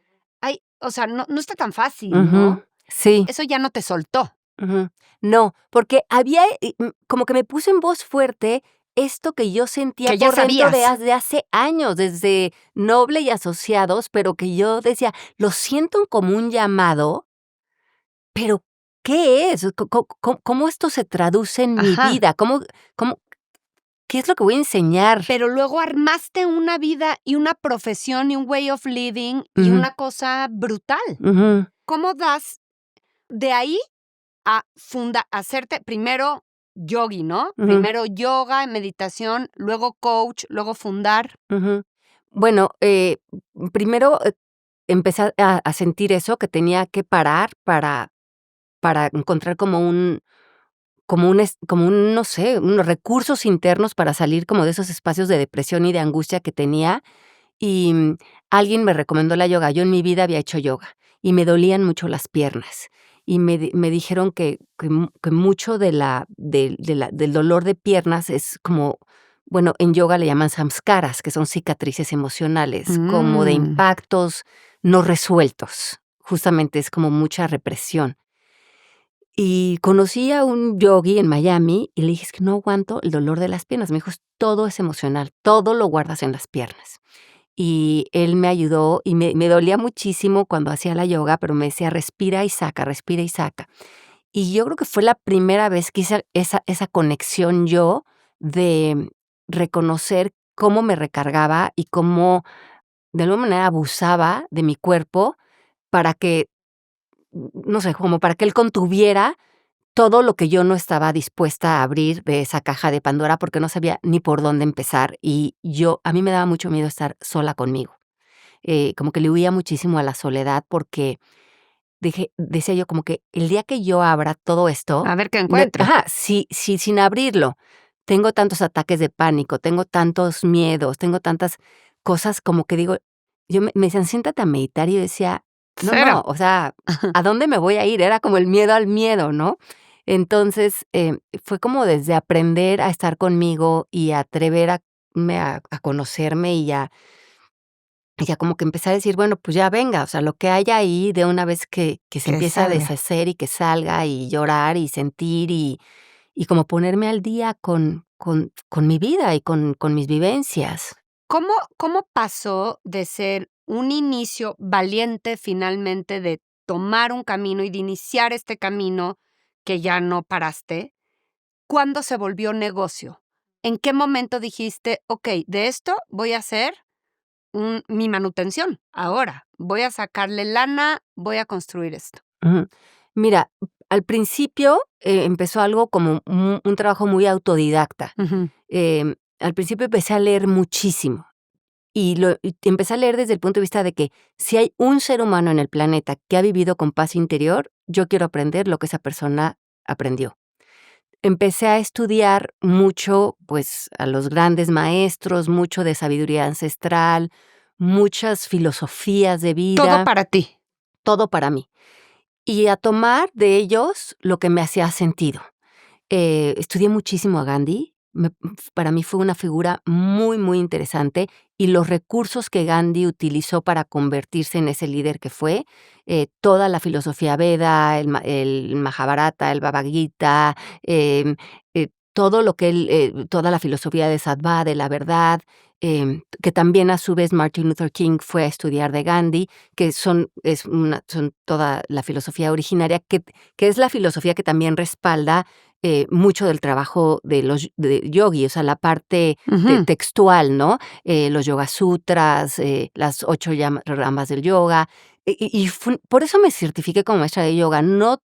Ay, o sea, no está tan fácil, Ujú. ¿no? Sí. Eso ya no te soltó. Ujú. No, porque había, como que me puso en voz fuerte esto que yo sentía Que ya por dentro sabías. de hace años, desde Noble y Asociados, pero que yo decía: "Lo siento como un llamado, pero, ¿qué es? ¿Cómo esto se traduce en mi Ajá. vida? ¿Cómo qué es lo que voy a enseñar?". Pero luego armaste una vida y una profesión y un way of living y Ujú, una cosa brutal. ujú, ¿Cómo das de ahí a hacerte primero yogi, ¿no? ujú, Primero yoga, meditación, luego coach, luego fundar? ujú. Bueno, primero, empecé a sentir eso, que tenía que parar para encontrar como un, no sé, unos recursos internos para salir como de esos espacios de depresión y de angustia que tenía, y, alguien me recomendó la yoga. Yo en mi vida había hecho yoga y me dolían mucho las piernas, y me dijeron que mucho del dolor de piernas es como, bueno, en yoga le llaman samskaras, que son cicatrices emocionales, como de Mm. impactos no resueltos. Justamente es como mucha represión. Y conocí a un yogi en Miami y le dije: "Es que no aguanto el dolor de las piernas". Me dijo: Todo es emocional, todo lo guardas en las piernas". Y él me ayudó y me dolía muchísimo cuando hacía la yoga, pero me decía: "Respira y saca, respira y saca". Y yo creo que fue la primera vez que hice esa conexión yo de reconocer cómo me recargaba y cómo, de alguna manera, abusaba de mi cuerpo para que, no sé, como para que él contuviera todo lo que yo no estaba dispuesta a abrir de esa caja de Pandora, porque no sabía ni por dónde empezar, y a mí me daba mucho miedo estar sola conmigo, como que le huía muchísimo a la soledad, porque decía yo como que el día que yo abra todo esto, A ver qué encuentro. si sin abrirlo tengo tantos ataques de pánico, tengo tantos miedos, tengo tantas cosas como que digo, me decían: "Siéntate a meditar", y yo decía: "No, Cero. no, o sea, ¿a dónde me voy a ir?". Era como el miedo al miedo, ¿no? Entonces, fue como desde aprender a estar conmigo y atreverme a conocerme y ya como que empecé a decir, bueno, pues ya venga, o sea, lo que haya ahí de una vez que se Que empiece a salga. deshacer y que salga y llorar y sentir y como ponerme al día con mi vida y con mis vivencias. ¿Cómo pasó de ser un inicio valiente finalmente de tomar un camino y de iniciar este camino que ya no paraste? ¿Cuándo se volvió negocio? ¿En qué momento dijiste: "Okey, de esto voy a hacer mi manutención ahora, voy a sacarle lana, voy a construir esto"? Ujú. Mira, al principio, empezó algo como un trabajo muy autodidacta. Ujú. Al principio empecé a leer muchísimo. Y empecé a leer desde el punto de vista de que si hay un ser humano en el planeta que ha vivido con paz interior, yo quiero aprender lo que esa persona aprendió. Empecé a estudiar mucho, pues, a los grandes maestros, mucho de sabiduría ancestral, muchas filosofías de Todo vida, para ti. todo para mí. Y a tomar de ellos lo que me hacía sentido. Estudié muchísimo a Gandhi, para mí fue una figura muy, muy interesante, y los recursos que Gandhi utilizó para convertirse en ese líder que fue, toda la filosofía Veda, el Mahabharata, el Bhagavad Gita, todo lo que él, toda la filosofía de Sattva, de la verdad, que también a su vez Martin Luther King fue a estudiar de Gandhi, que son toda la filosofía originaria, que es la filosofía que también respalda mucho del trabajo de yogi, o sea, la parte Ujú. textual, ¿no? Los Yoga Sutras, las 8 ramas del yoga. Por eso me certifiqué como maestra de yoga, no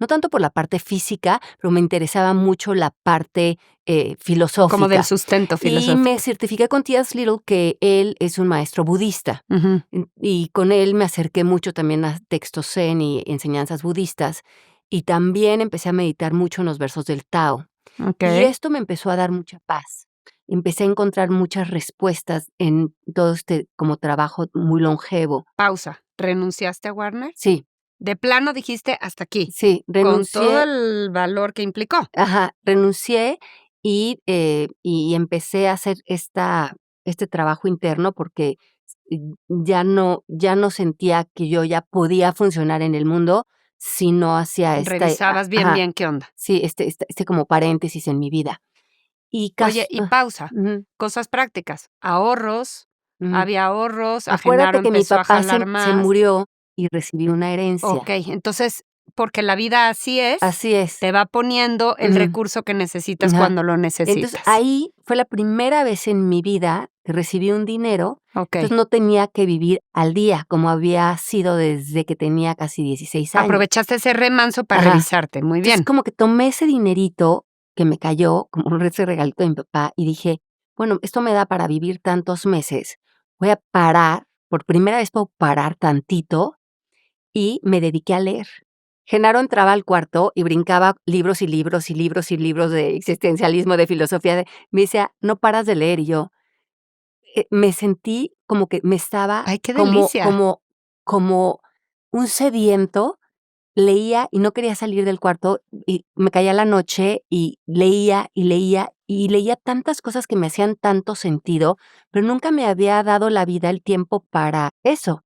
tanto por la parte física, pero me interesaba mucho la parte Como del filosófica. sustento Y me filosófico. certifiqué con T.S. Little, que él es un maestro budista. Ujú. Y con él me acerqué mucho también a textos zen y enseñanzas budistas. Y también empecé a meditar mucho en los versos del Tao. Y Okey. esto me empezó a dar mucha paz. Empecé a encontrar muchas respuestas en todo este como trabajo muy longevo. Pausa, ¿renunciaste a Warner? Sí, De plano dijiste: "Hasta aquí", sí, con todo renuncié. el valor que implicó. Ajá, renuncié y empecé a hacer este trabajo interno porque ya no sentía que yo ya podía funcionar en el mundo si no hacía Revisabas ajá, bien qué onda. sí, este como paréntesis en mi vida. Y Oye, y pausa, ujú, cosas prácticas, ahorros, ujú. había ahorros, Genaro Acuérdate que mi empezó a papá se jalar se más. murió y recibí una herencia. Okey, entonces, porque la vida así es, Así es. te va poniendo el Ujú, recurso que necesitas ajá. cuando lo Entonces, necesitas. ahí fue la primera vez en mi vida que recibí un dinero, entonces Okey. no tenía que vivir al día, como había sido desde que tenía casi 16 años. Aprovechaste ese remanso para Ajá. revisarte, muy Entonces, bien. como que tomé ese dinerito que me cayó, como ese regalito de mi papá, y dije: "Bueno, esto me da para vivir tantos meses, voy a parar, por primera vez puedo parar tantito", y me dediqué a leer. Genaro entraba al cuarto y brincaba libros y libros y libros y libros de existencialismo, de filosofía, me decía: "No paras de leer", y yo, me sentí como que me estaba Ay, qué como delicia. como como un sediento, leía y no quería salir del cuarto, y me caía la noche y leía, y leía, y leía tantas cosas que me hacían tanto sentido, pero nunca me había dado la vida el tiempo para eso.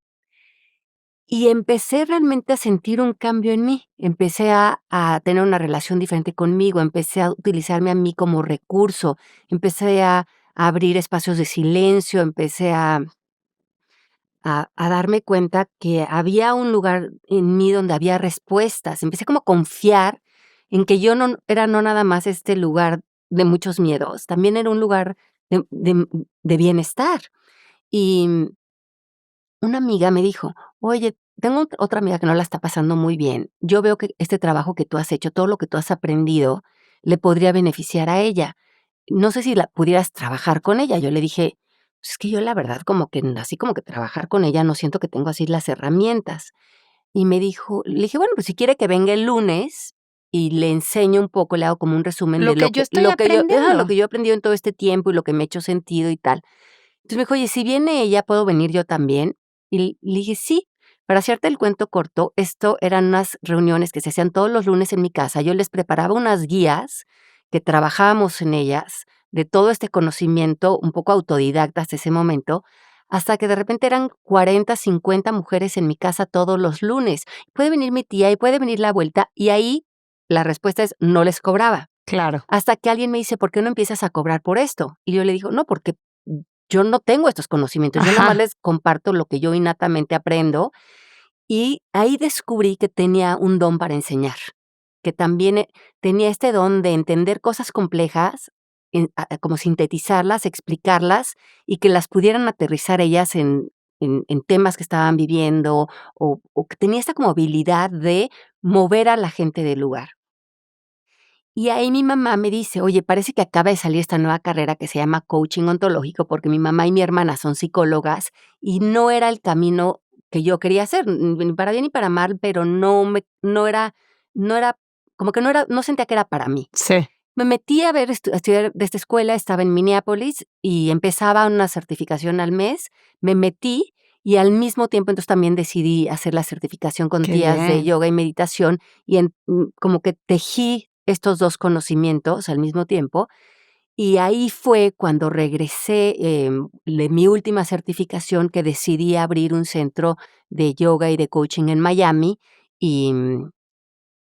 Y empecé realmente a sentir un cambio en mí, empecé a tener una relación diferente conmigo, empecé a utilizarme a mí como recurso, empecé a abrir espacios de silencio, empecé a darme cuenta que había un lugar en mí donde había respuestas, empecé como a confiar en que yo no nada más este lugar de muchos miedos, también era un lugar de bienestar. Y una amiga me dijo: "Oye, tengo otra amiga que no la está pasando muy bien. Yo veo que este trabajo que tú has hecho, todo lo que tú has aprendido, le podría beneficiar a ella. No sé si la pudieras trabajar con ella". Yo le dije: "Pues es que yo la verdad como que así como que trabajar con ella no siento que tengo así las herramientas". Y me dijo le dije: "Bueno, pues si quiere que venga el lunes y le enseño un poco, le hago como un resumen Lo de que yo estoy lo aprendiendo. que yo he aprendido en todo este tiempo y lo que me ha hecho sentido y tal". Entonces me dijo: "Oye, si viene ella, ¿puedo venir yo también?". Y le dije: "Sí". Para hacerte el cuento corto, esto eran unas reuniones que se hacían todos los lunes en mi casa. Yo les preparaba unas guías que trabajábamos en ellas, de todo este conocimiento, un poco autodidacta hasta ese momento, hasta que de repente eran 40, 50 mujeres en mi casa todos los lunes. Puede venir mi tía y puede venir la abuelita, y ahí la respuesta es: no les cobraba. Claro. Hasta que alguien me dice: "¿Por qué no empiezas a cobrar por esto?". Y yo le digo: "No, porque yo no tengo estos conocimientos, yo nada más Ajá. les comparto lo que yo innatamente aprendo". Y ahí descubrí que tenía un don para enseñar, que también, tenía este don de entender cosas complejas, como sintetizarlas, explicarlas y que las pudieran aterrizar ellas en temas que estaban viviendo, o que tenía esta como habilidad de mover a la gente del lugar. Y ahí mi mamá me dice: "Oye, parece que acaba de salir esta nueva carrera que se llama coaching ontológico", porque mi mamá y mi hermana son psicólogas, y no era el camino que yo quería hacer, ni para bien ni para mal, pero no era como que no sentía que era para mí. Sí. Me metí a estudiar de esta escuela, estaba en Minneapolis y empezaba una certificación al mes, me metí y al mismo tiempo, entonces, también decidí hacer la certificación con Qué tías de bien. yoga y meditación y como que tejí estos 2 conocimientos al mismo tiempo, y ahí fue cuando regresé, de mi última certificación, que decidí abrir un centro de yoga y de coaching en Miami, y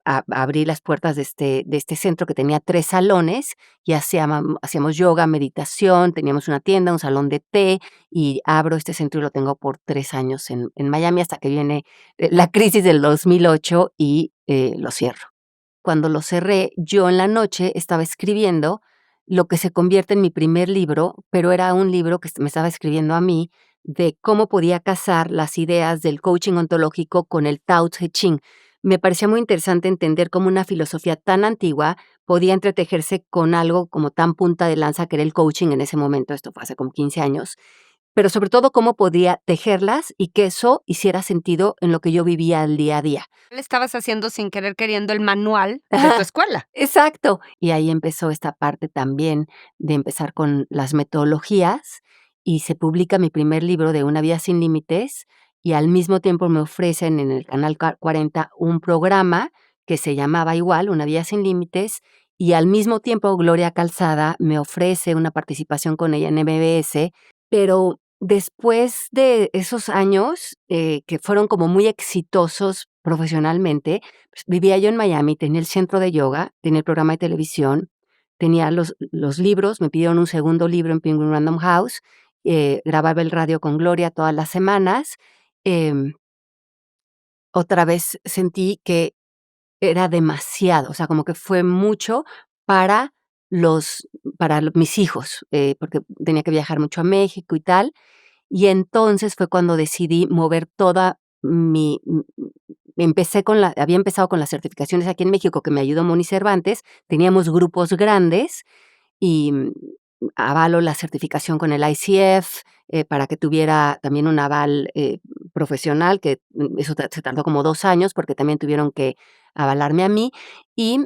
abrí las puertas de este centro que tenía 3 salones y hacíamos yoga, meditación, teníamos una tienda, un salón de té, y abro este centro y lo tengo por 3 años en Miami hasta que viene, la crisis del 2008 y, lo cierro. Cuando lo cerré, yo en la noche estaba escribiendo lo que se convierte en mi primer libro, pero era un libro que me estaba escribiendo a mí, de cómo podía casar las ideas del coaching ontológico con el Tao Te Ching. Me parecía muy interesante entender cómo una filosofía tan antigua podía entretejerse con algo como tan punta de lanza que era el coaching en ese momento, esto fue hace como 15 años, pero sobre todo cómo podía tejerlas y que eso hiciera sentido en lo que yo vivía al día a día. Le estabas haciendo sin querer queriendo el manual de Ajá. tu escuela. Exacto. Y ahí empezó esta parte también de empezar con las metodologías, y se publica mi primer libro de Una vida sin límites, y al mismo tiempo me ofrecen en el canal 40 un programa que se llamaba igual, Una vida sin límites, y al mismo tiempo Gloria Calzada me ofrece una participación con ella en MBS, pero después de esos años, que fueron como muy exitosos profesionalmente, pues, vivía yo en Miami, tenía el centro de yoga, tenía el programa de televisión, tenía los libros, me pidieron un segundo libro en Penguin Random House, grababa el radio con Gloria todas las semanas. em, Otra vez sentí que era demasiado, o sea, como que fue mucho para mis hijos, porque tenía que viajar mucho a México y tal. Y entonces fue cuando decidí mover toda mi empecé con la había empezado con las certificaciones aquí en México, que me ayudó Moni Cervantes, teníamos grupos grandes y, avalo la certificación con el ICF, para que tuviera también un aval, profesional, que, eso se tardó como 2 años, porque también tuvieron que avalarme a mí, y,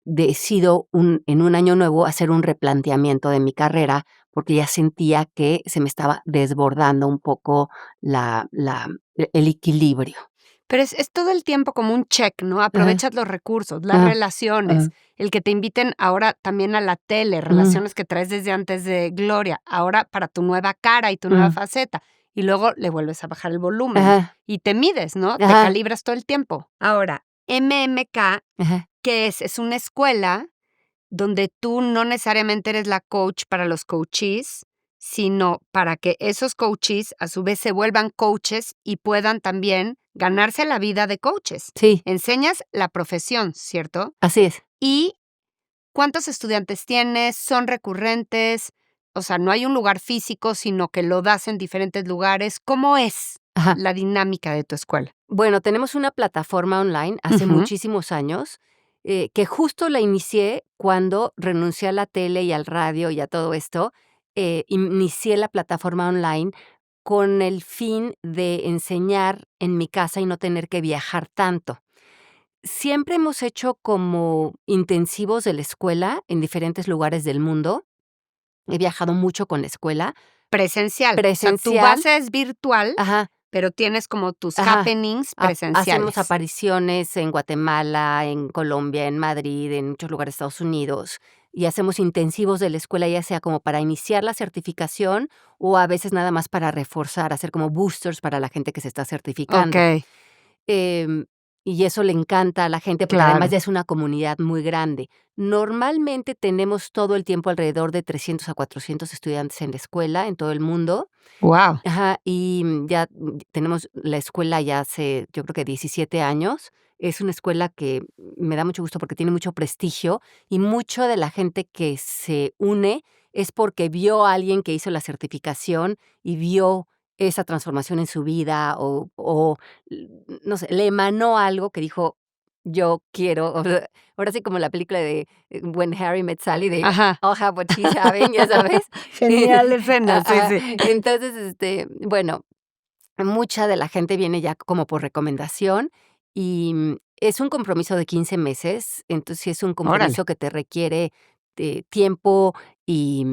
decido en un año nuevo hacer un replanteamiento de mi carrera, porque ya sentía que se me estaba desbordando un poco el equilibrio. Pero es todo el tiempo como un check, ¿no? Ajá, Aprovechas los recursos, las ajá, relaciones, ajá, el que te inviten ahora también a la tele, mm, relaciones que traes desde antes de Gloria, ahora para tu nueva cara y tu nueva mm, faceta. Y luego le vuelves a bajar el volumen ajá, y te mides, ¿no? Te ajá, calibras todo el tiempo. Ahora, MMK, ajá, ¿qué es? Es una escuela donde tú no necesariamente eres la coach para los coachees, sino para que esos coachees a su vez se vuelvan coaches y puedan también ganarse la vida de coaches. sí, Enseñas la profesión, ¿cierto? así es. ¿Y cuántos estudiantes tienes? ¿Son recurrentes? O sea, no hay un lugar físico, sino que lo das en diferentes lugares. ¿Cómo es Ajá. la dinámica de tu escuela? Bueno, tenemos una plataforma online hace Ujú. muchísimos años, que justo la inicié cuando renuncié a la tele y al radio y a todo esto. Inicié la plataforma online con el fin de enseñar en mi casa y no tener que viajar tanto. Siempre hemos hecho como intensivos de la escuela en diferentes lugares del mundo. He viajado mucho con la escuela, Presencial. O sea, tu presencial. base es virtual, Ajá. pero tienes como tus Ajá. happenings Hacemos presenciales. apariciones en Guatemala, en Colombia, en Madrid, en muchos lugares de Estados Unidos, y hacemos intensivos de la escuela, ya sea como para iniciar la certificación o a veces nada más para reforzar, hacer como boosters para la gente que se está certificando. Okey, Em, y eso le encanta a la gente, porque además claro. ya es una comunidad muy grande. Normalmente tenemos todo el tiempo alrededor de 300 a 400 estudiantes en la escuela, en todo el mundo. Guau. Ajá, y, ya, tenemos la escuela ya hace, yo creo que 17 años. Es una escuela que me da mucho gusto porque tiene mucho prestigio, y mucho de la gente que se une es porque vio a alguien que hizo la certificación y vio esa transformación en su vida, no sé, le emanó algo que dijo: "Yo quiero", o sea, ahora sí como la película de When Harry Met Sally, de Ajá. I'll have what she's having, ¿ya sabes? Genial escena, sí, Ajá. sí. Entonces, bueno, mucha de la gente viene ya como por recomendación y, es un compromiso de 15 meses, entonces sí es un Órale. compromiso que te requiere de tiempo y,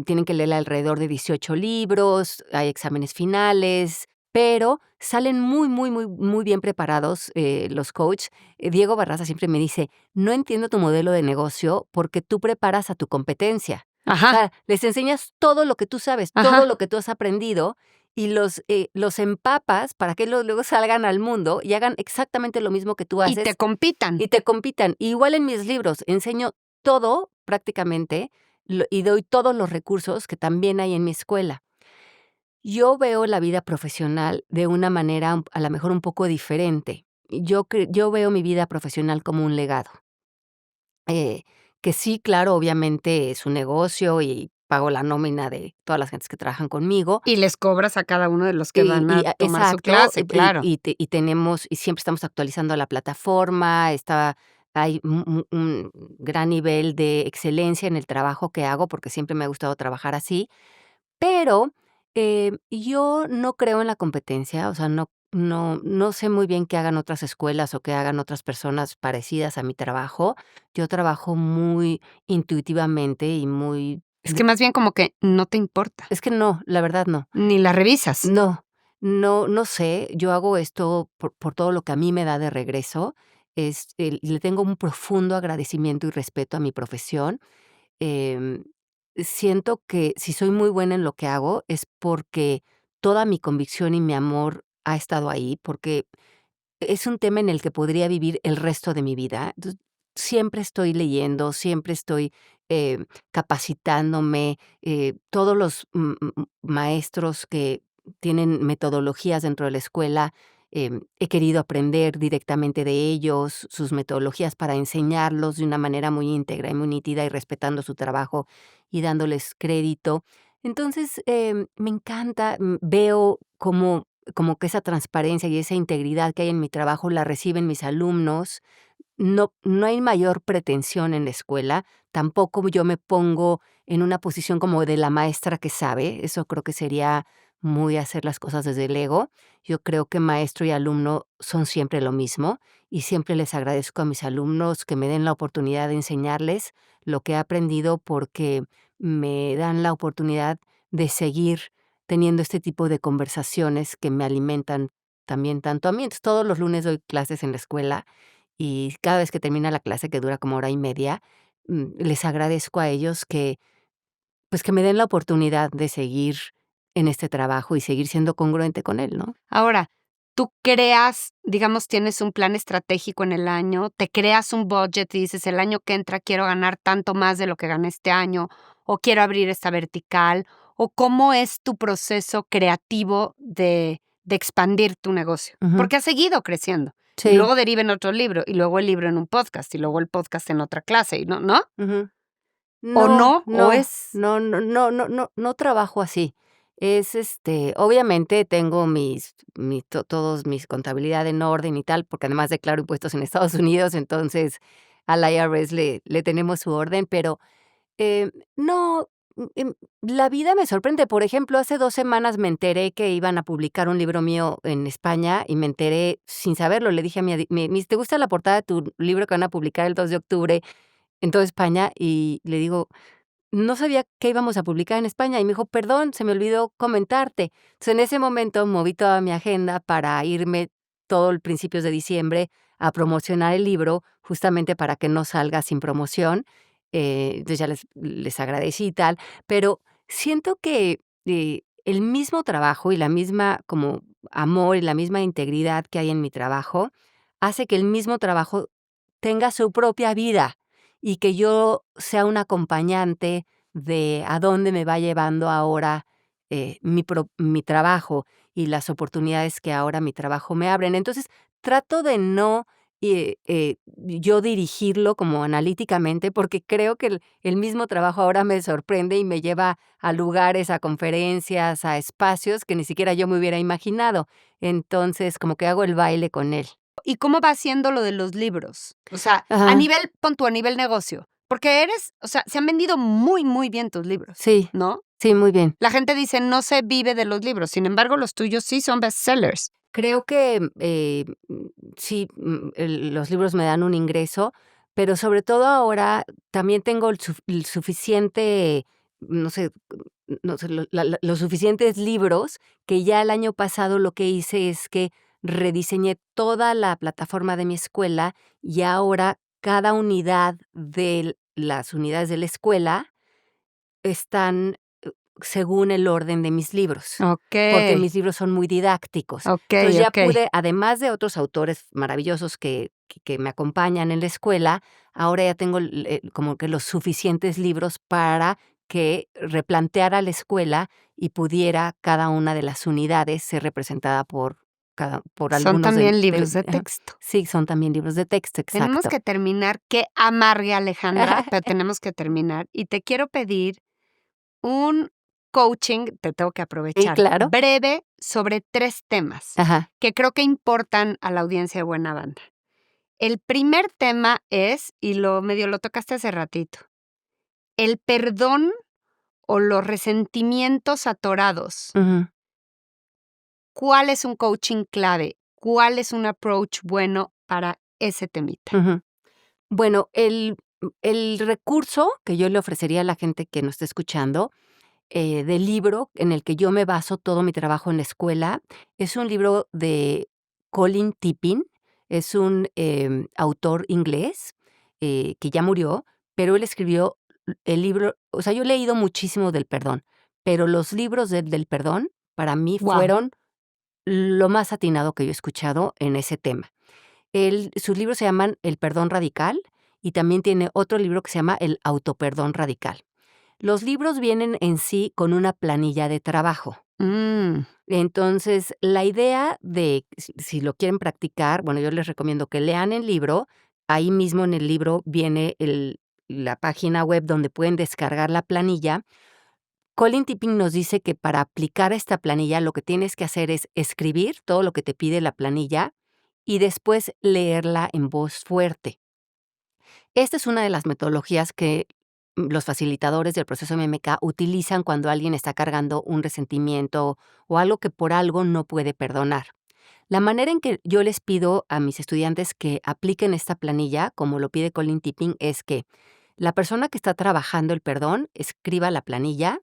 tienen que leer alrededor de 18 libros, hay exámenes finales, pero salen muy, muy, muy, muy bien preparados, los coach. Diego Barraza siempre me dice: "No entiendo tu modelo de negocio porque tú preparas a tu competencia". O Ajá, sea, les enseñas todo lo que tú sabes, todo ajá. lo que tú has aprendido, y los empapas para que luego salgan al mundo y hagan exactamente lo mismo que tú Y haces. te compitan. Y te compitan. Igual en mis libros, enseño todo prácticamente y doy todos los recursos que también hay en mi escuela. Yo veo la vida profesional de una manera a lo mejor un poco diferente. Yo veo mi vida profesional como un legado. Que sí, claro, obviamente es un negocio y pago la nómina de todas las gentes que trabajan conmigo. Y les cobras a cada uno de los que van a tomar su Exacto, clase, claro. y siempre estamos actualizando la plataforma, hay un gran nivel de excelencia en el trabajo que hago, porque siempre me ha gustado trabajar así, pero, yo no creo en la competencia, o sea, no sé muy bien qué hagan otras escuelas o qué hagan otras personas parecidas a mi trabajo. Yo trabajo muy intuitivamente y muy Es que más bien como que no te importa, es que no, la verdad no. ni la revisas. No sé, yo hago esto por todo lo que a mí me da de regreso, le tengo un profundo agradecimiento y respeto a mi profesión. em, Siento que si soy muy buena en lo que hago es porque toda mi convicción y mi amor ha estado ahí, porque es un tema en el que podría vivir el resto de mi vida. Entonces, siempre estoy leyendo, siempre estoy, capacitándome, todos los maestros que tienen metodologías dentro de la escuela, he querido aprender directamente de ellos, sus metodologías para enseñarlos de una manera muy íntegra y muy nítida y respetando su trabajo y dándoles crédito. Entonces, me encanta, veo como que esa transparencia y esa integridad que hay en mi trabajo la reciben mis alumnos. No hay mayor pretensión en la escuela, tampoco yo me pongo en una posición como de la maestra que sabe, eso creo que sería muy hacer las cosas desde el ego. Yo creo que maestro y alumno son siempre lo mismo y siempre les agradezco a mis alumnos que me den la oportunidad de enseñarles lo que he aprendido porque me dan la oportunidad de seguir teniendo este tipo de conversaciones que me alimentan también tanto a mí. Entonces, todos los lunes doy clases en la escuela y cada vez que termina la clase, que dura como hora y media, les agradezco a ellos que, pues, que me den la oportunidad de seguir en este trabajo y seguir siendo congruente con él, ¿no? Ahora, tú creas, digamos, tienes un plan estratégico en el año, te creas un budget y dices, el año que entra quiero ganar tanto más de lo que gané este año, o quiero abrir esta vertical, o cómo es tu proceso creativo de expandir tu negocio. Ujú. Porque has seguido creciendo. Y Sí. luego deriva en otro libro, y luego el libro en un podcast, y luego el podcast en otra clase, y ¿no? Ujú. ¿O No, no? ¿O no, es? no trabajo así. Obviamente tengo todos mis contabilidad en orden y tal, porque además declaro impuestos en Estados Unidos, entonces al IRS le tenemos su orden, pero, no, la vida me sorprende. Por ejemplo, hace 2 semanas me enteré que iban a publicar un libro mío en España y me enteré sin saberlo. Le dije a mi edi me dice: "¿Te gusta la portada de tu libro que van a publicar el 2 de octubre en toda España?". Y le digo: "No sabía que íbamos a publicar en España". Y me dijo: "Perdón, se me olvidó comentarte". Entonces, en ese momento moví toda mi agenda para irme todo el principios de diciembre a promocionar el libro, justamente para que no salga sin promoción. Entonces ya les agradecí y tal, pero siento que, el mismo trabajo y la misma como amor y la misma integridad que hay en mi trabajo, hace que el mismo trabajo tenga su propia vida y que yo sea un acompañante de a dónde me va llevando ahora, mi trabajo y las oportunidades que ahora mi trabajo me abren. Entonces, trato de no, yo dirigirlo como analíticamente, porque creo que el mismo trabajo ahora me sorprende y me lleva a lugares, a conferencias, a espacios que ni siquiera yo me hubiera imaginado. Entonces, como que hago el baile con él. ¿Y cómo va siendo lo de los libros? O sea, a Ajá. nivel, pon tú, a nivel negocio. Porque o sea, se han vendido muy, muy bien tus libros, Sí, ¿no? sí, muy bien. La gente dice, no se vive de los libros. Sin embargo, los tuyos sí son bestsellers. Creo que, sí, los libros me dan un ingreso, pero sobre todo ahora también tengo el suficiente, no sé, no sé, los suficientes libros que ya el año pasado lo que hice es que rediseñé toda la plataforma de mi escuela y ahora cada unidad de las unidades de la escuela están según el orden de mis libros. Okey. Porque mis libros son muy didácticos. Okey, Entonces ya okey. pude, además de otros autores maravillosos que me acompañan en la escuela, ahora ya tengo como que los suficientes libros para que replanteara la escuela y pudiera cada una de las unidades ser representada por Son algunos también libros de ajá. texto. Sí, son también libros de texto, Tenemos exacto. que terminar. Qué amargue, Alejandra, pero tenemos que terminar. Y te quiero pedir un coaching, te tengo que Sí, aprovechar, claro. breve sobre 3 temas Ajá. que creo que importan a la audiencia de Buena Banda. El primer tema es, y medio lo tocaste hace ratito, el perdón o los resentimientos atorados. Ujú, ¿Cuál es un coaching clave? ¿Cuál es un approach bueno para ese temita? ujú. Bueno, el recurso que yo le ofrecería a la gente que nos está escuchando, del libro en el que yo me baso todo mi trabajo en la escuela, es un libro de Colin Tipping. Es un, autor inglés, que ya murió, pero él escribió el libro. O sea, yo he leído muchísimo del perdón, pero los libros del perdón, para mí Wow. fueron lo más atinado que yo he escuchado en ese tema. Sus libros se llaman El perdón radical y también tiene otro libro que se llama El autoperdón radical. Los libros vienen en sí con una planilla de trabajo. Entonces, la idea de si lo quieren practicar, bueno, yo les recomiendo que lean el libro. Ahí mismo en el libro viene la página web donde pueden descargar la planilla. Colin Tipping nos dice que para aplicar esta planilla lo que tienes que hacer es escribir todo lo que te pide la planilla y después leerla en voz fuerte. Esta es una de las metodologías que los facilitadores del proceso MMK utilizan cuando alguien está cargando un resentimiento o algo que por algo no puede perdonar. La manera en que yo les pido a mis estudiantes que apliquen esta planilla, como lo pide Colin Tipping, es que la persona que está trabajando el perdón escriba la planilla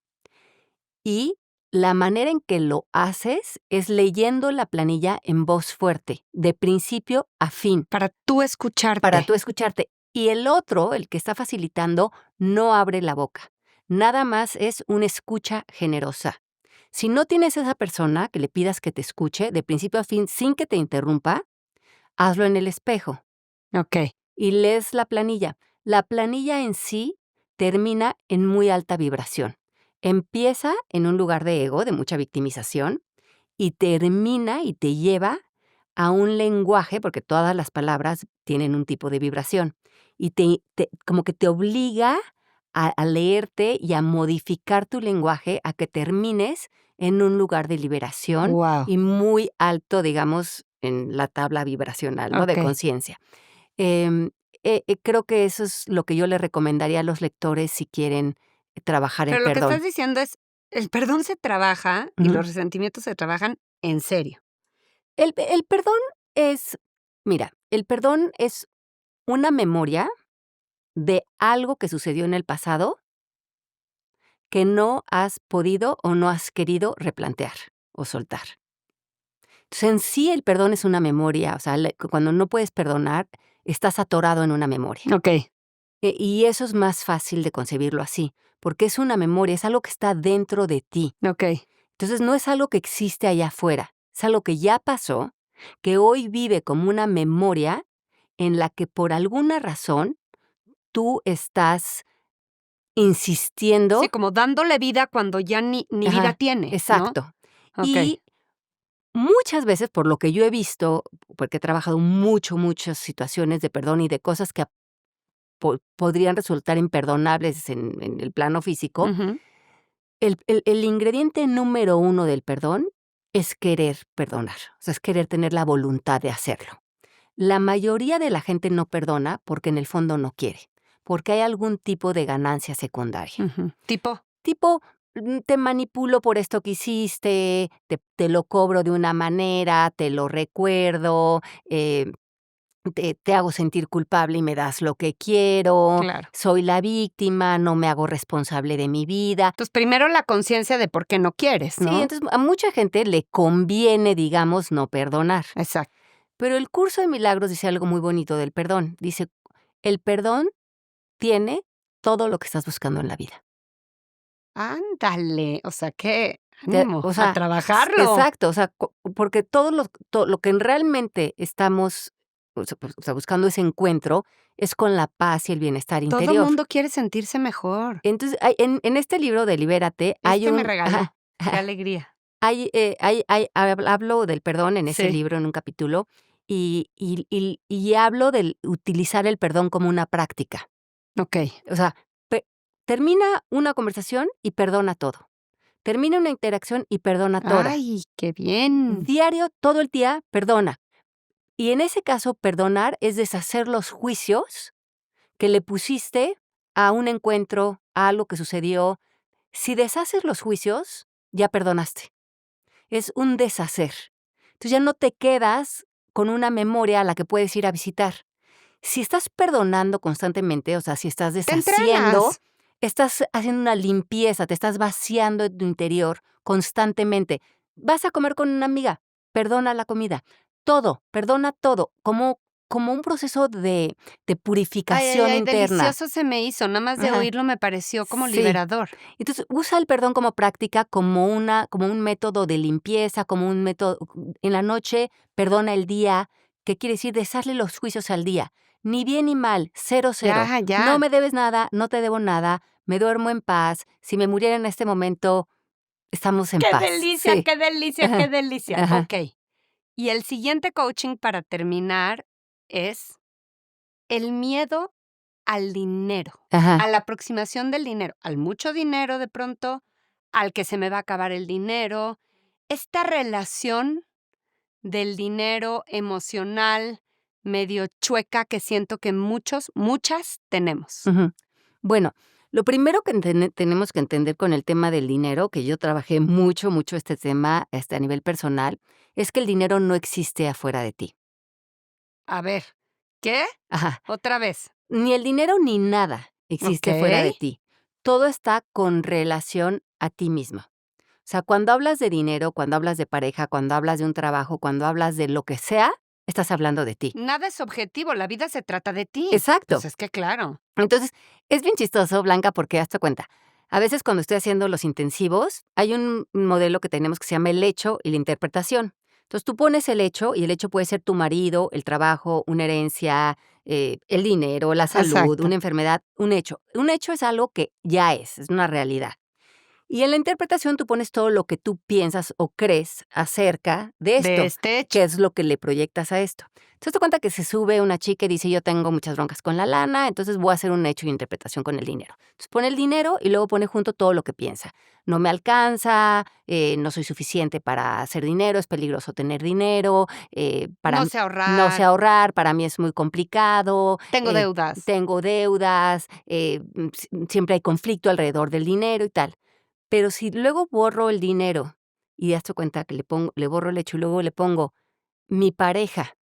y la manera en que lo haces es leyendo la planilla en voz fuerte, de principio a fin, Para tú escucharte. para tú escucharte. Y el otro, el que está facilitando, no abre la boca. Nada más es una escucha generosa. Si no tienes esa persona que le pidas que te escuche de principio a fin sin que te interrumpa, hazlo en el espejo Okey. y lees la planilla. La planilla en sí termina en muy alta vibración. Empieza en un lugar de ego, de mucha victimización, y termina y te lleva a un lenguaje, porque todas las palabras tienen un tipo de vibración, y como que te obliga a leerte y a modificar tu lenguaje a que termines en un lugar de liberación Wow. y muy alto, digamos, en la tabla vibracional, ¿no? De Okey. conciencia. Em, creo que eso es lo que yo le recomendaría a los lectores si quieren trabajar el Pero lo que estás perdón. diciendo es, el perdón se trabaja y Ujú. los resentimientos se trabajan en serio. El perdón es, mira, el perdón es una memoria de algo que sucedió en el pasado que no has podido o no has querido replantear o soltar. Entonces, en sí el perdón es una memoria, o sea, cuando no puedes perdonar, estás atorado en una memoria. Okey. Y eso es más fácil de concebirlo así, porque es una memoria, es algo que está dentro de ti. Okey. Entonces, no es algo que existe allá afuera, es algo que ya pasó, que hoy vive como una memoria en la que por alguna razón tú estás insistiendo. Sí, como dándole vida cuando ya ni vida Ajá, tiene, ¿no? exacto. Okey. Y muchas veces, por lo que yo he visto, porque he trabajado muchas situaciones de perdón y de cosas que podrían resultar imperdonables en el plano físico, Ujú. el ingrediente número uno del perdón es querer perdonar, o sea, es querer tener la voluntad de hacerlo. La mayoría de la gente no perdona porque en el fondo no quiere, porque hay algún tipo de ganancia secundaria. Ujú. ¿Tipo? Tipo, te manipulo por esto que hiciste, te lo cobro de una manera, te lo recuerdo, te hago sentir culpable y me das lo que quiero, Claro. soy la víctima, no me hago responsable de mi vida. Entonces, primero la conciencia de por qué no quieres, Sí, ¿no? entonces a mucha gente le conviene, digamos, no perdonar. Exacto. Pero el curso de milagros dice algo muy bonito del perdón. Dice, el perdón tiene todo lo que estás buscando en la vida. Ándale, o sea, que ánimo O a sea, trabajarlo. exacto, o sea, porque lo que realmente estamos, o sea, buscando ese encuentro es con la paz y el bienestar Todo interior. mundo quiere sentirse mejor. Entonces, en este libro de Libérate hay Me un regaló, qué alegría. hablo del perdón en ese Sí, libro, en un capítulo, y hablo del utilizar el perdón como una práctica. okey. O sea, termina una conversación y perdona todo. Termina una interacción y perdona toda. Ay, qué bien. Diario, todo el día, perdona. Y en ese caso, perdonar es deshacer los juicios que le pusiste a un encuentro, a algo que sucedió. Si deshaces los juicios, ya perdonaste. Es un deshacer. Entonces ya no te quedas con una memoria a la que puedes ir a visitar. Si estás perdonando constantemente, o sea, si estás Te deshaciendo, entrenas. estás haciendo una limpieza, te estás vaciando en tu interior constantemente. Vas a comer con una amiga, perdona la comida. Todo, perdona todo, como un proceso de Ay, ay, purificación ay, interna. delicioso se me hizo, nada más de Ajá. oírlo me pareció como Sí. liberador. Entonces, usa el perdón como práctica, como un método de limpieza, como un método en la noche, perdona el día, ¿qué quiere decir? Deshacerle los juicios al día. Ni bien ni mal, 0, 0. Ya, No ya. me debes nada, no te debo nada, me duermo en paz. Si me muriera en este momento, estamos en ¡Qué paz. delicia, Sí. qué delicia, qué Ajá, delicia! ajá, Okey. Y el siguiente coaching para terminar es el miedo al dinero, ajá. a la aproximación del dinero, al mucho dinero de pronto, al que se me va a acabar el dinero. Esta relación del dinero emocional, medio chueca, que siento que muchas tenemos. Ujú. Bueno, lo primero que tenemos que entender con el tema del dinero, que yo trabajé mucho, mucho este tema, a nivel personal, es que el dinero no existe afuera de ti. A ver, ¿qué? Ajá. Otra vez. Ni el dinero ni nada existe fuera de Okey. ti. Todo está con relación a ti mismo. O sea, cuando hablas de dinero, cuando hablas de pareja, cuando hablas de un trabajo, cuando hablas de lo que sea, estás hablando de ti. Nada es objetivo, la vida se trata de ti. Pues Exacto. es que claro. Entonces, es bien chistoso, Blanca, porque hazte cuenta. A veces cuando estoy haciendo los intensivos, hay un modelo que tenemos que se llama el hecho y la interpretación. Entonces, tú pones el hecho y el hecho puede ser tu marido, el trabajo, una herencia, el dinero, la salud, Exacto. una enfermedad, un hecho. Un hecho es algo que ya es una realidad. Y en la interpretación tú pones todo lo que tú piensas o crees acerca de De esto, este hecho. qué es lo que le proyectas a esto. Entonces te cuenta que se sube una chica y dice, yo tengo muchas broncas con la lana, entonces voy a hacer un hecho y interpretación con el dinero. Entonces pone el dinero y luego pone junto todo lo que piensa. No me alcanza, no soy suficiente para hacer dinero, es peligroso tener dinero, No sé no sé ahorrar, ahorrar, para mí es muy complicado, tengo deudas. tengo deudas, siempre hay conflicto alrededor del dinero y tal. Pero si luego borro el dinero y hazte cuenta que le borro el hecho y luego le pongo mi pareja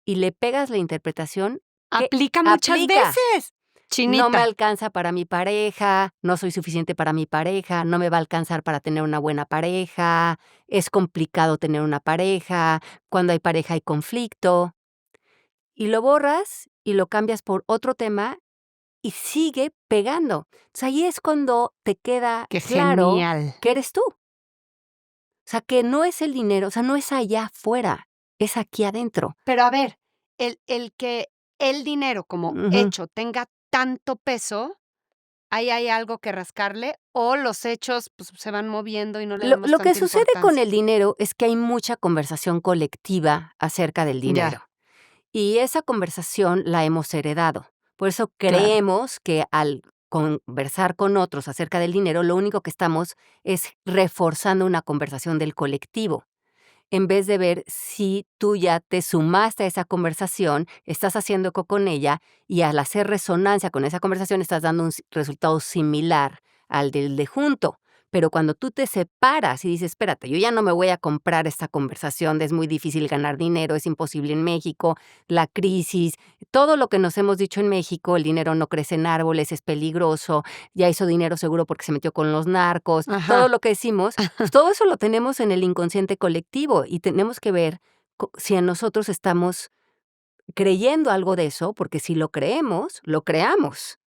y le pegas la interpretación, ¿qué Aplica muchas aplica? veces. No me Chinita. alcanza para mi pareja, no soy suficiente para mi pareja, no me va a alcanzar para tener una buena pareja, es complicado tener una pareja, cuando hay pareja hay conflicto. Y lo borras y lo cambias por otro tema y sigue pegando. Entonces, ahí es cuando te queda Qué claro genial. que eres tú. O sea, que no es el dinero, o sea, no es allá afuera, es aquí adentro. Pero a ver, el que el dinero como Ujú. hecho tenga tanto peso, ¿ahí hay algo que rascarle? ¿O los hechos, pues, se van moviendo y no le damos Lo que tanta sucede con importancia? el dinero es que hay mucha conversación colectiva acerca del Ya, dinero, y esa conversación la hemos heredado. Por eso claro. creemos que al conversar con otros acerca del dinero, lo único que estamos es reforzando una conversación del colectivo. En vez de ver si tú ya te sumaste a esa conversación, estás haciendo eco con ella y al hacer resonancia con esa conversación estás dando un resultado similar al del de junto. Pero cuando tú te separas y dices, espérate, yo ya no me voy a comprar esta conversación de es muy difícil ganar dinero, es imposible en México, la crisis, todo lo que nos hemos dicho en México, el dinero no crece en árboles, es peligroso, ya hizo dinero seguro porque se metió con los narcos, todo Ajá. lo que decimos, pues todo eso lo tenemos en el inconsciente colectivo y tenemos que ver si en nosotros estamos creyendo algo de eso, porque si lo creemos, lo creamos.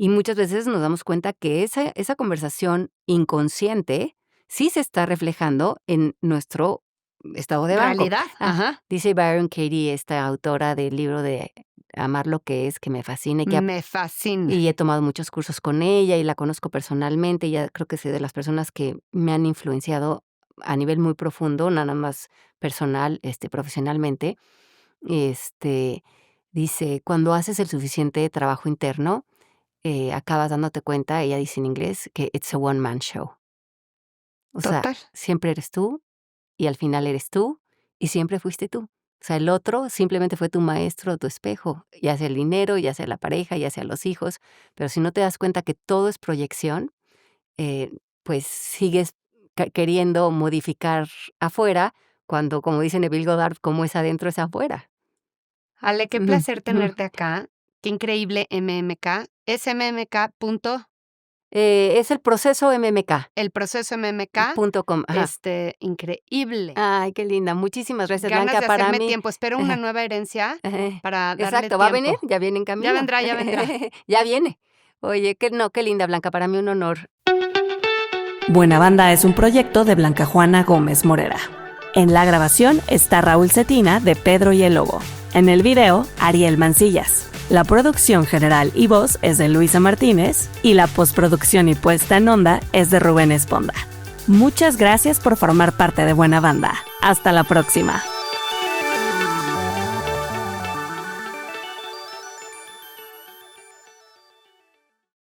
Y muchas veces nos damos cuenta que esa conversación inconsciente sí se está reflejando en nuestro estado de banco. ¿Realidad? Ajá. Dice Byron Katie, esta autora del libro de Amar lo que es, que me fascina y que Me fascina. y he tomado muchos cursos con ella y la conozco personalmente. Ella creo que es de las personas que me han influenciado a nivel muy profundo, nada más personal, profesionalmente. Dice, cuando haces el suficiente trabajo interno, acabas dándote cuenta, ella dice en inglés, que it's a one man show. O sea, Total. siempre eres tú y al final eres tú y siempre fuiste tú. O sea, el otro simplemente fue tu maestro, tu espejo, ya sea el dinero, ya sea la pareja, ya sea los hijos, pero si no te das cuenta que todo es proyección, pues sigues queriendo modificar afuera cuando, como dice Neville Goddard, como es adentro es afuera. Ale, qué Ujú, placer ujú. tenerte acá. Qué increíble MMK. Es MMK. Es el proceso MMK. El proceso MMK. .com. Ajá. Increíble. Ay, qué linda. Muchísimas gracias, Ganas Blanca, de para hacerme mí. tiempo. Espero una nueva herencia para darle Exacto, tiempo. ¿va a venir? Ya viene en camino. Ya vendrá, ya vendrá. Ya viene. Oye, qué linda, Blanca, para mí un honor. Buena Banda es un proyecto de Blanca Juana Gómez Morera. En la grabación está Raúl Cetina de Pedro y el Lobo. En el video, Ariel Mancillas. La producción general y voz es de Luisa Martínez y la postproducción y puesta en onda es de Rubén Esponda. Muchas gracias por formar parte de Buena Banda. Hasta la próxima.